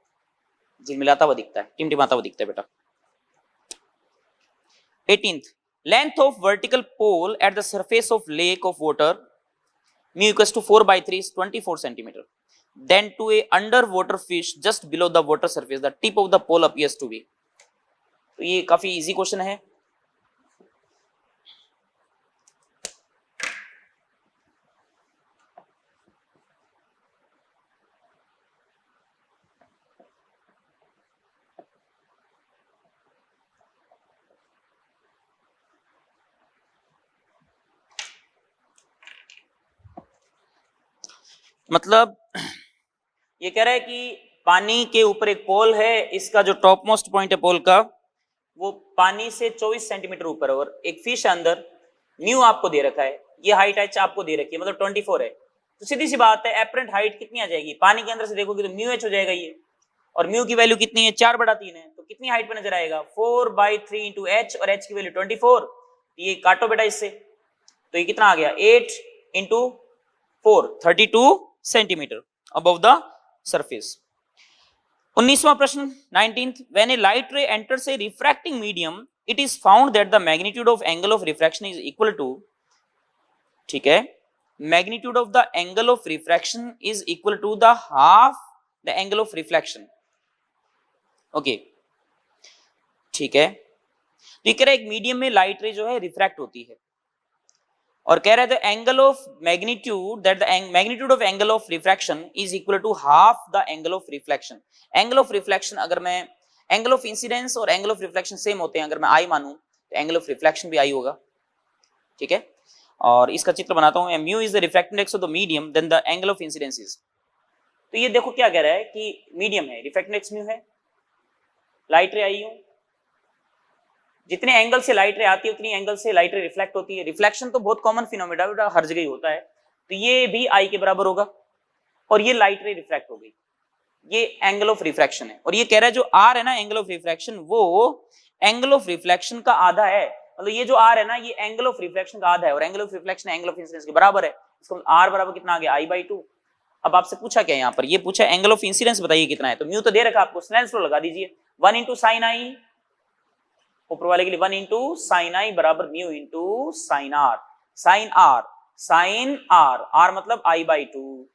झिलमिलाता हुआ दिखता है, टिमटिमाता हुआ दिखता है बेटा। 18th, length of vertical pole at the surface of lake of water mu equals to 4/3 is 24 centimeter. Then to a underwater fish just below the water surface, the tip of the pole appears to be. तो ये काफी easy question है। मतलब ये कह रहा है कि पानी के ऊपर एक पोल है, इसका जो टॉप मोस्ट पॉइंट है पोल का वो पानी से 24 सेंटीमीटर ऊपर है और एक फिश अंदर, म्यू आपको दे रखा है, ये हाइट एच आपको दे रखी है, मतलब 24 है। तो सीधी सी बात है एपरेंट हाइट कितनी आ जाएगी? पानी के अंदर से देखोगे तो म्यू एच हो जाएगा ये, और म्यू की वैल्यू कितनी है? 4/3 है। तो कितनी हाइट पे नजर आएगा? 4/3 इंटू एच, और एच की वैल्यू 24। ये काटो बेटा इससे, तो ये कितना आ गया? 8 into 4, 32 centimetre above the surface. 19वां प्रश्न 19th, when a light ray enters a refracting medium it is found that the magnitude of angle of refraction is equal to, ठीक है, magnitude of the angle of refraction is equal to the half the angle of reflection. Okay ठीक है, तो ये कह रहा है एक मीडियम में लाइट रे जो है रिफ्रैक्ट होती है और कह रहा है the angle of magnitude, that the magnitude of angle of refraction is equal to half the angle of reflection. Angle of reflection अगर मैं, एंगल ऑफ इंसिडेंस और एंगल ऑफ रिफ्लेक्शन सेम होते हैं, अगर मैं आई मानूं तो एंगल ऑफ रिफ्लेक्शन भी आई होगा। ठीक है, और इसका चित्र बनाता हूं, mu is the refractive index of the medium then the angle of incidence is. तो ये देखो क्या कह रहा है कि मीडियम है, रिफ्रैक्टिव इंडेक्स म्यू है, लाइट रे आई हूं, जितने एंगल से लाइट रे आती है उतनी एंगल से लाइट रे रिफ्लेक्ट होती है। रिफ्लेक्शन तो बहुत कॉमन फिनोमेना बेटा, हर जगह ही होता है, तो ये भी आई के बराबर होगा और ये लाइट रे रिफ्लेक्ट हो गई, ये एंगल ऑफ रिफ्रैक्शन है। और ये कह रहा है जो आर है ना एंगल ऑफ रिफ्रैक्शन, वो एंगल ऑफ रिफ्लेक्शन का आधा है, मतलब ये जो आर है ना ये एंगल ऑफ रिफ्लेक्शन का आधा है और angle of reflection angle of incidence के बराबर है। इसका मतलब आर बराबर कितना आ गया? I/2। अब आपसे पूछा क्या यहाँ पर? ये पूछा एंगल ऑफ इंसिडेंस बताइए कितना है, तो म्यू तो दे रखा आपको, स्नेल्स लॉ लगा दीजिए, 1 इंटू साइन आई, ऊपर वाले के लिए 1 इंटू साइन आई बराबर mu into sine r. Sine r, sine r, r मतलब I/2।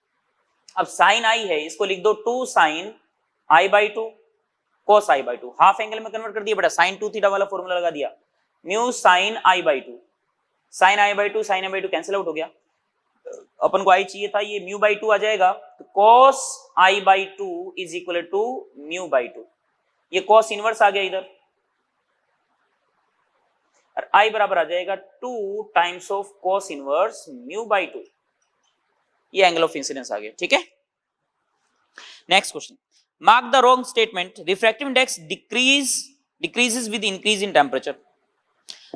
अब साइन आई है, इसको लिख दो 2 sine I/2 cos I/2, half angle में कन्वर्ट कर दिया बेटा, साइन 2 थीटा वाला फॉर्मूला लगा दिया, mu sine I/2, sine I/2 sine I/2 cancel out हो गया, अपन को आई चाहिए था, ये म्यू बाई 2 आ जाएगा, तो cos I/2 is equal to mu by 2, ये cos इनवर्स आ गया इधर, और I बराबर आ जाएगा 2 times of cos inverse mu by 2, ये एंगल ऑफ इंसिडेंस आ गया। ठीक है, next question, mark the wrong statement, refractive index decreases with increase in temperature.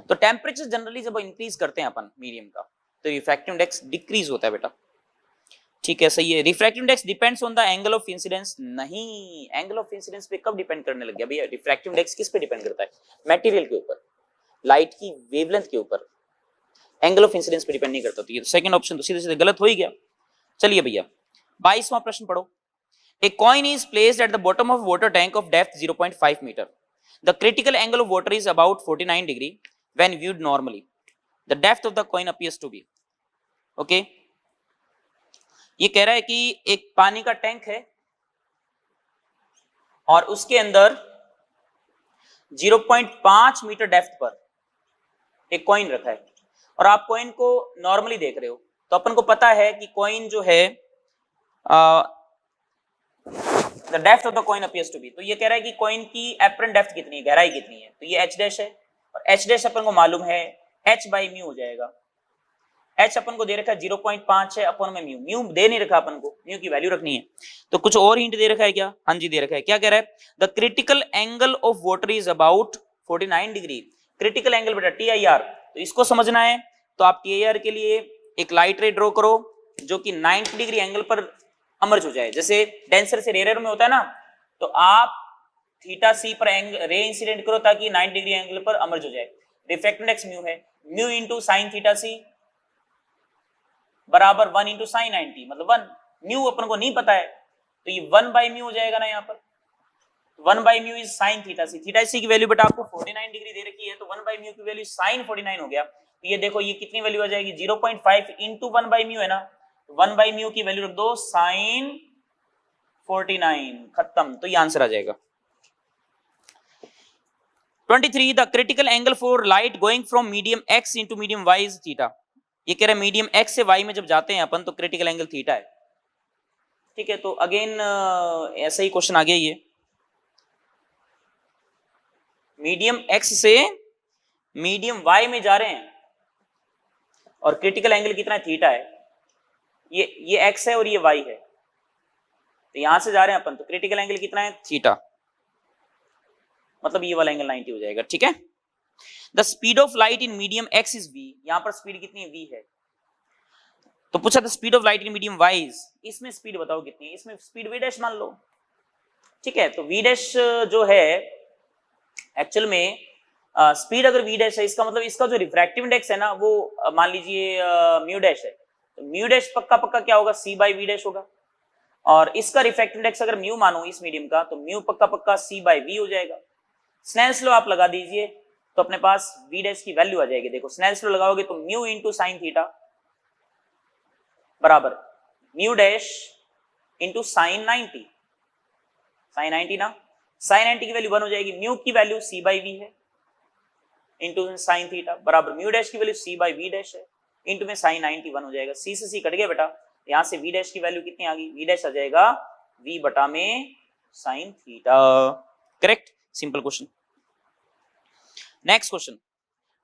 तो टेम्परेचर जनरली जब इंक्रीज करते हैं अपन मीडियम का तो रिफ्रैक्टिव इंडेक्स डिक्रीज होता है बेटा। ठीक है, सही है। Refractive index depends on the angle of incidence, नहीं, एंगल ऑफ इंसिडेंस पे कब डिपेंड करने लग गया भैया? रिफ्रैक्टिव इंडेक्स किस पे डिपेंड करता है? मटेरियल के ऊपर, लाइट की वेवलेंथ के ऊपर, एंगल ऑफ इंसिडेंस पे डिपेंड नहीं करता। तो ये सेकंड ऑप्शन तो सीधे सीधे गलत हो ही गया। चलिए भैया 22वां प्रश्न पढ़ो। A coin is placed at the bottom of water tank of depth 0.5 meter. The critical angle of water is about 49 degree when viewed normally. The depth of the coin appears to be. Okay? ये कह रहा है कि एक पानी का tank है और उसके अंदर 0.5 मीटर डेप्थ पर एक कॉइन रखा है और आप कॉइन को नॉर्मली देख रहे हो, तो अपन को पता है कि कॉइन जो है the depth of the coin appears to be, तो ये कह रहा है कि कॉइन की एपरेंट डेप्थ कितनी है, गहराई कितनी है, तो ये h डैश है और h डैश अपन को मालूम है h बाई म्यू हो जाएगा। h अपन को दे रखा है 0.5 है, अपन में म्यू, म्यू दे नहीं रखा, अपन को म्यू की वैल्यू रखनी है। तो कुछ और हिंट दे रखा है क्या? हाँ जी दे रखा है। क्या कह रहा है? The critical angle of water is about 49 degree. Critical angle बेटा TIR, तो इसको समझना है तो आप TIR के लिए एक लाइट रे ड्रॉ करो जो कि 90 डिग्री एंगल पर अमर्ज हो जाए। जैसे डेंसर से रेयर में होता है ना, तो आप थीटा सी पर रे इंसिडेंट करो ताकि 90 डिग्री एंगल पर अमर्ज हो जाए। रिफ्रैक्टेड एक्स म्यू है, म्यू इंटू साइन थीटा सी बराबर 1 इंटू साइन 90, मतलब 1। म्यू अपन को नहीं पता है तो ये 1 बाई म्यू हो जाएगा ना, यहाँ पर 1 by mu is sine theta C. Theta C की वैल्यू बेटा आपको 49 डिग्री दे रखी है, तो 1 बाई म्यू की वैल्यू साइन 49 हो गया। तो ये देखो ये कितनी वैल्यू आ जाएगी, 0.5 इंटू 1 बाई म्यू है ना, 1 बाई म्यू की वैल्यू रख दो साइन 49, खत्म। तो ये आंसर आ जाएगा। 23 the critical angle for light going from medium x into medium y is theta. ये कह रहा है मीडियम x से y में जब जाते हैं अपन तो क्रिटिकल एंगल थीटा है। ठीक है, तो अगेन ऐसा ही क्वेश्चन आ गया, ये मीडियम x से मीडियम y में जा रहे हैं और क्रिटिकल एंगल कितना है, थीटा है। ये x है और ये y है, तो यहां से जा रहे हैं अपन, तो क्रिटिकल एंगल कितना है, थीटा, मतलब ये वाला एंगल 90 हो जाएगा। ठीक है, the speed of light in medium x is v। यहां पर स्पीड कितनी है, v है। तो पूछा the speed of light in medium y is, इसमें स्पीड बताओ कितनी है, इसमें स्पीड v डैश मान लो। ठीक है, तो v डैश जो है एक्चुअल में स्पीड अगर v डैश है, इसका मतलब इसका जो रिफ्रैक्टिव इंडेक्स है ना वो मान लीजिए म्यू डैश है, तो म्यू डैश पक्का पक्का क्या होगा, c बाई v डैश होगा। और इसका रिफ्रैक्टिव इंडेक्स अगर म्यू मानो इस मीडियम का, तो म्यू पक्का पक्का c बाई v हो जाएगा। स्नेल्स लॉ आप लगा दीजिए तो अपने पास v डैश की वैल्यू आ जाएगी। देखो स्नेल्स लॉ लगाओगे तो म्यू इंटू साइन थीटा बराबर mu dash into sine 90, sine 90 ना, साइन 90 की वैल्यू 1 हो जाएगी, म्यू की वैल्यू c बाई v है इंटू साइन थीटा बराबर म्यू डैश की value c by v dash है इंटू में साइन 90 1 हो जाएगा। c से c कट गया बेटा, यहां से v डैश की वैल्यू कितनी आ गई, v डैश आ जाएगा v बटा में sine theta. Correct, simple question. Next question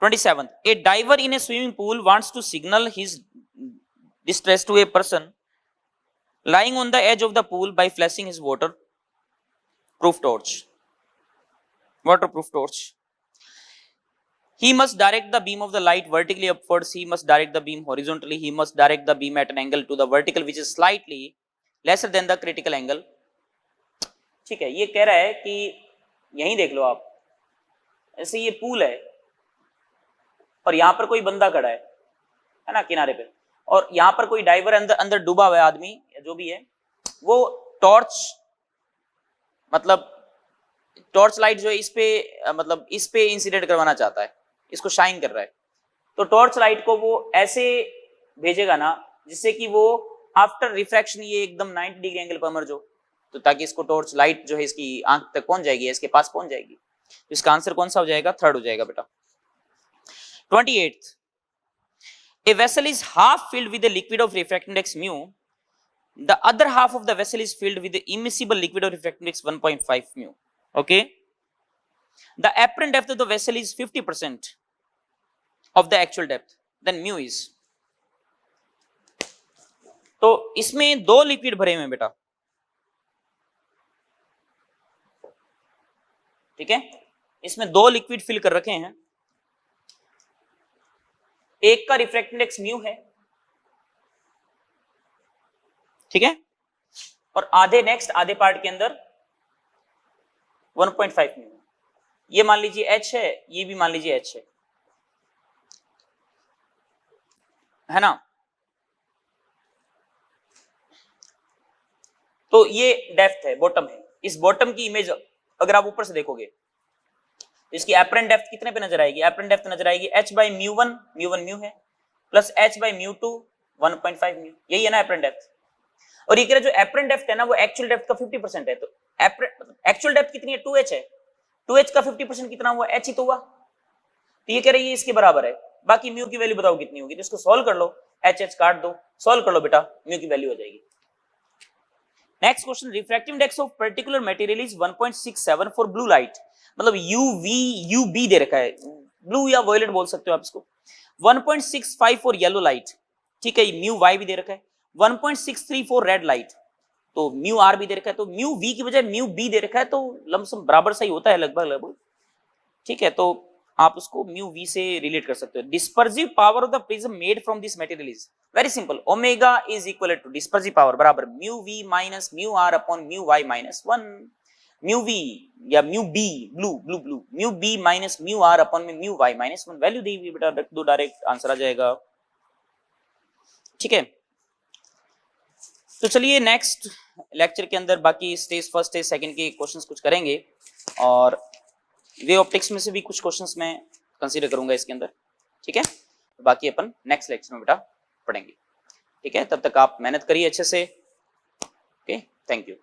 27 a diver in a swimming pool wants to signal his distress to a person lying on the edge of the pool by flashing his waterproof torch. He must direct the beam of the light vertically upwards. He must direct the beam horizontally. He must direct the beam at an angle to the vertical which is slightly lesser than the critical angle. ठीक है, ये कह रहा है कि यहीं देख लो आप, ऐसे ये पूल है और यहां पर कोई बंदा खड़ा है ना किनारे पे, और यहां पर कोई डाइवर अंदर डूबा हुआ है आदमी या जो भी है, वो टॉर्च मतलब टॉर्च लाइट जो है इस पे मतलब इस पे इंसिडेंट करवाना चाहता है, इसको शाइन कर रहा है। तो टॉर्च लाइट को वो ऐसे भेजेगा ना जिससे कि वो आफ्टर रिफ्रैक्शन ये एकदम 90 डिग्री एंगल पर मर्ज हो, तो ताकि इसको टॉर्च लाइट जो है इसकी आंख तक पहुंच जाएगी, इसके पास पहुंच जाएगी। तो इसका आंसर कौन सा हो जाएगा, थर्ड हो जाएगा बेटा। 28 A vessel is half filled with the liquid of refracting index mu. The other half of the vessel is filled with the immiscible liquid of refracting index 1.5 mu. Okay. The apparent depth of the vessel is 50% of the actual depth. Then mu is. तो इसमें दो liquid भरे हुए हैं बेटा, ठीक है, इसमें दो लिक्विड फिल कर रखे हैं। एक का रिफ्रैक्टिव इंडेक्स म्यू है, ठीक है, और आधे पार्ट के अंदर 1.5 म्यू। ये मान लीजिए h है, ये भी मान लीजिए h है ना। तो ये डेप्थ है, बॉटम है। इस बॉटम की इमेज अगर आप ऊपर से देखोगे इसकी एपरेंट डेप्थ कितने पे नजर आएगी, एपरेंट डेप्थ नजर आएगी h by mu one mu है plus h by mu two 1.5 mu, यही है ना एपरेंट डेप्थ। और ये कह रहा जो एपरेंट डेप्थ है ना वो एक्चुअल डेप्थ का 50% है, तो एक्चुअल डेप्थ कितनी है, 2h है, 2h का 50% कितना हुआ, h ही तो हुआ, तो ये कह रही है इसके बराबर है। बाकी म्यू की वैल्यू बताओ कितनी होगी, तो इसको सॉल्व कर लो, h काट दो, सॉल्व कर लो बेटा, म्यू की वैल्यू हो जाएगी। Next question, refractive index of particular material is 1.67 for blue light, मतलब यूवी यूबी दे रखा है, ब्लू या वॉयलेट बोल सकते हो आप इसको। 1.65 फॉर येलो लाइट, ठीक है, म्यू वाई भी दे रखा है। 1.63 फॉर रेड लाइट, तो म्यू आर भी दे रखा है, तो म्यू वी की बजाय म्यू बी दे रखा है, तो लमसम बराबर सही होता है लगभग, ठीक है, तो आप उसको म्यू वी से रिलेट कर सकते हो। Dispersive power of the prism made from this material is very simple, omega is equal to dispersive power बराबर mu V minus mu R upon mu Y minus 1, mu V या mu B blue blue blue mu B minus mu R upon में mu Y minus 1, value दी हुई बेटा, रख दो, direct answer आ जाएगा, ठीक है। तो चलिए नेक्स्ट लेक्चर के अंदर बाकी स्टेज फर्स्ट स्टेज सेकंड के क्वेश्चंस कुछ करेंगे, और वे ऑप्टिक्स में से भी कुछ क्वेश्चंस मैं कंसीडर करूंगा इसके अंदर, ठीक है। बाकी अपन नेक्स्ट लेक्चर में बेटा पढ़ेंगे, ठीक है, तब तक आप मेहनत करिए अच्छे से, ओके, थैंक यू।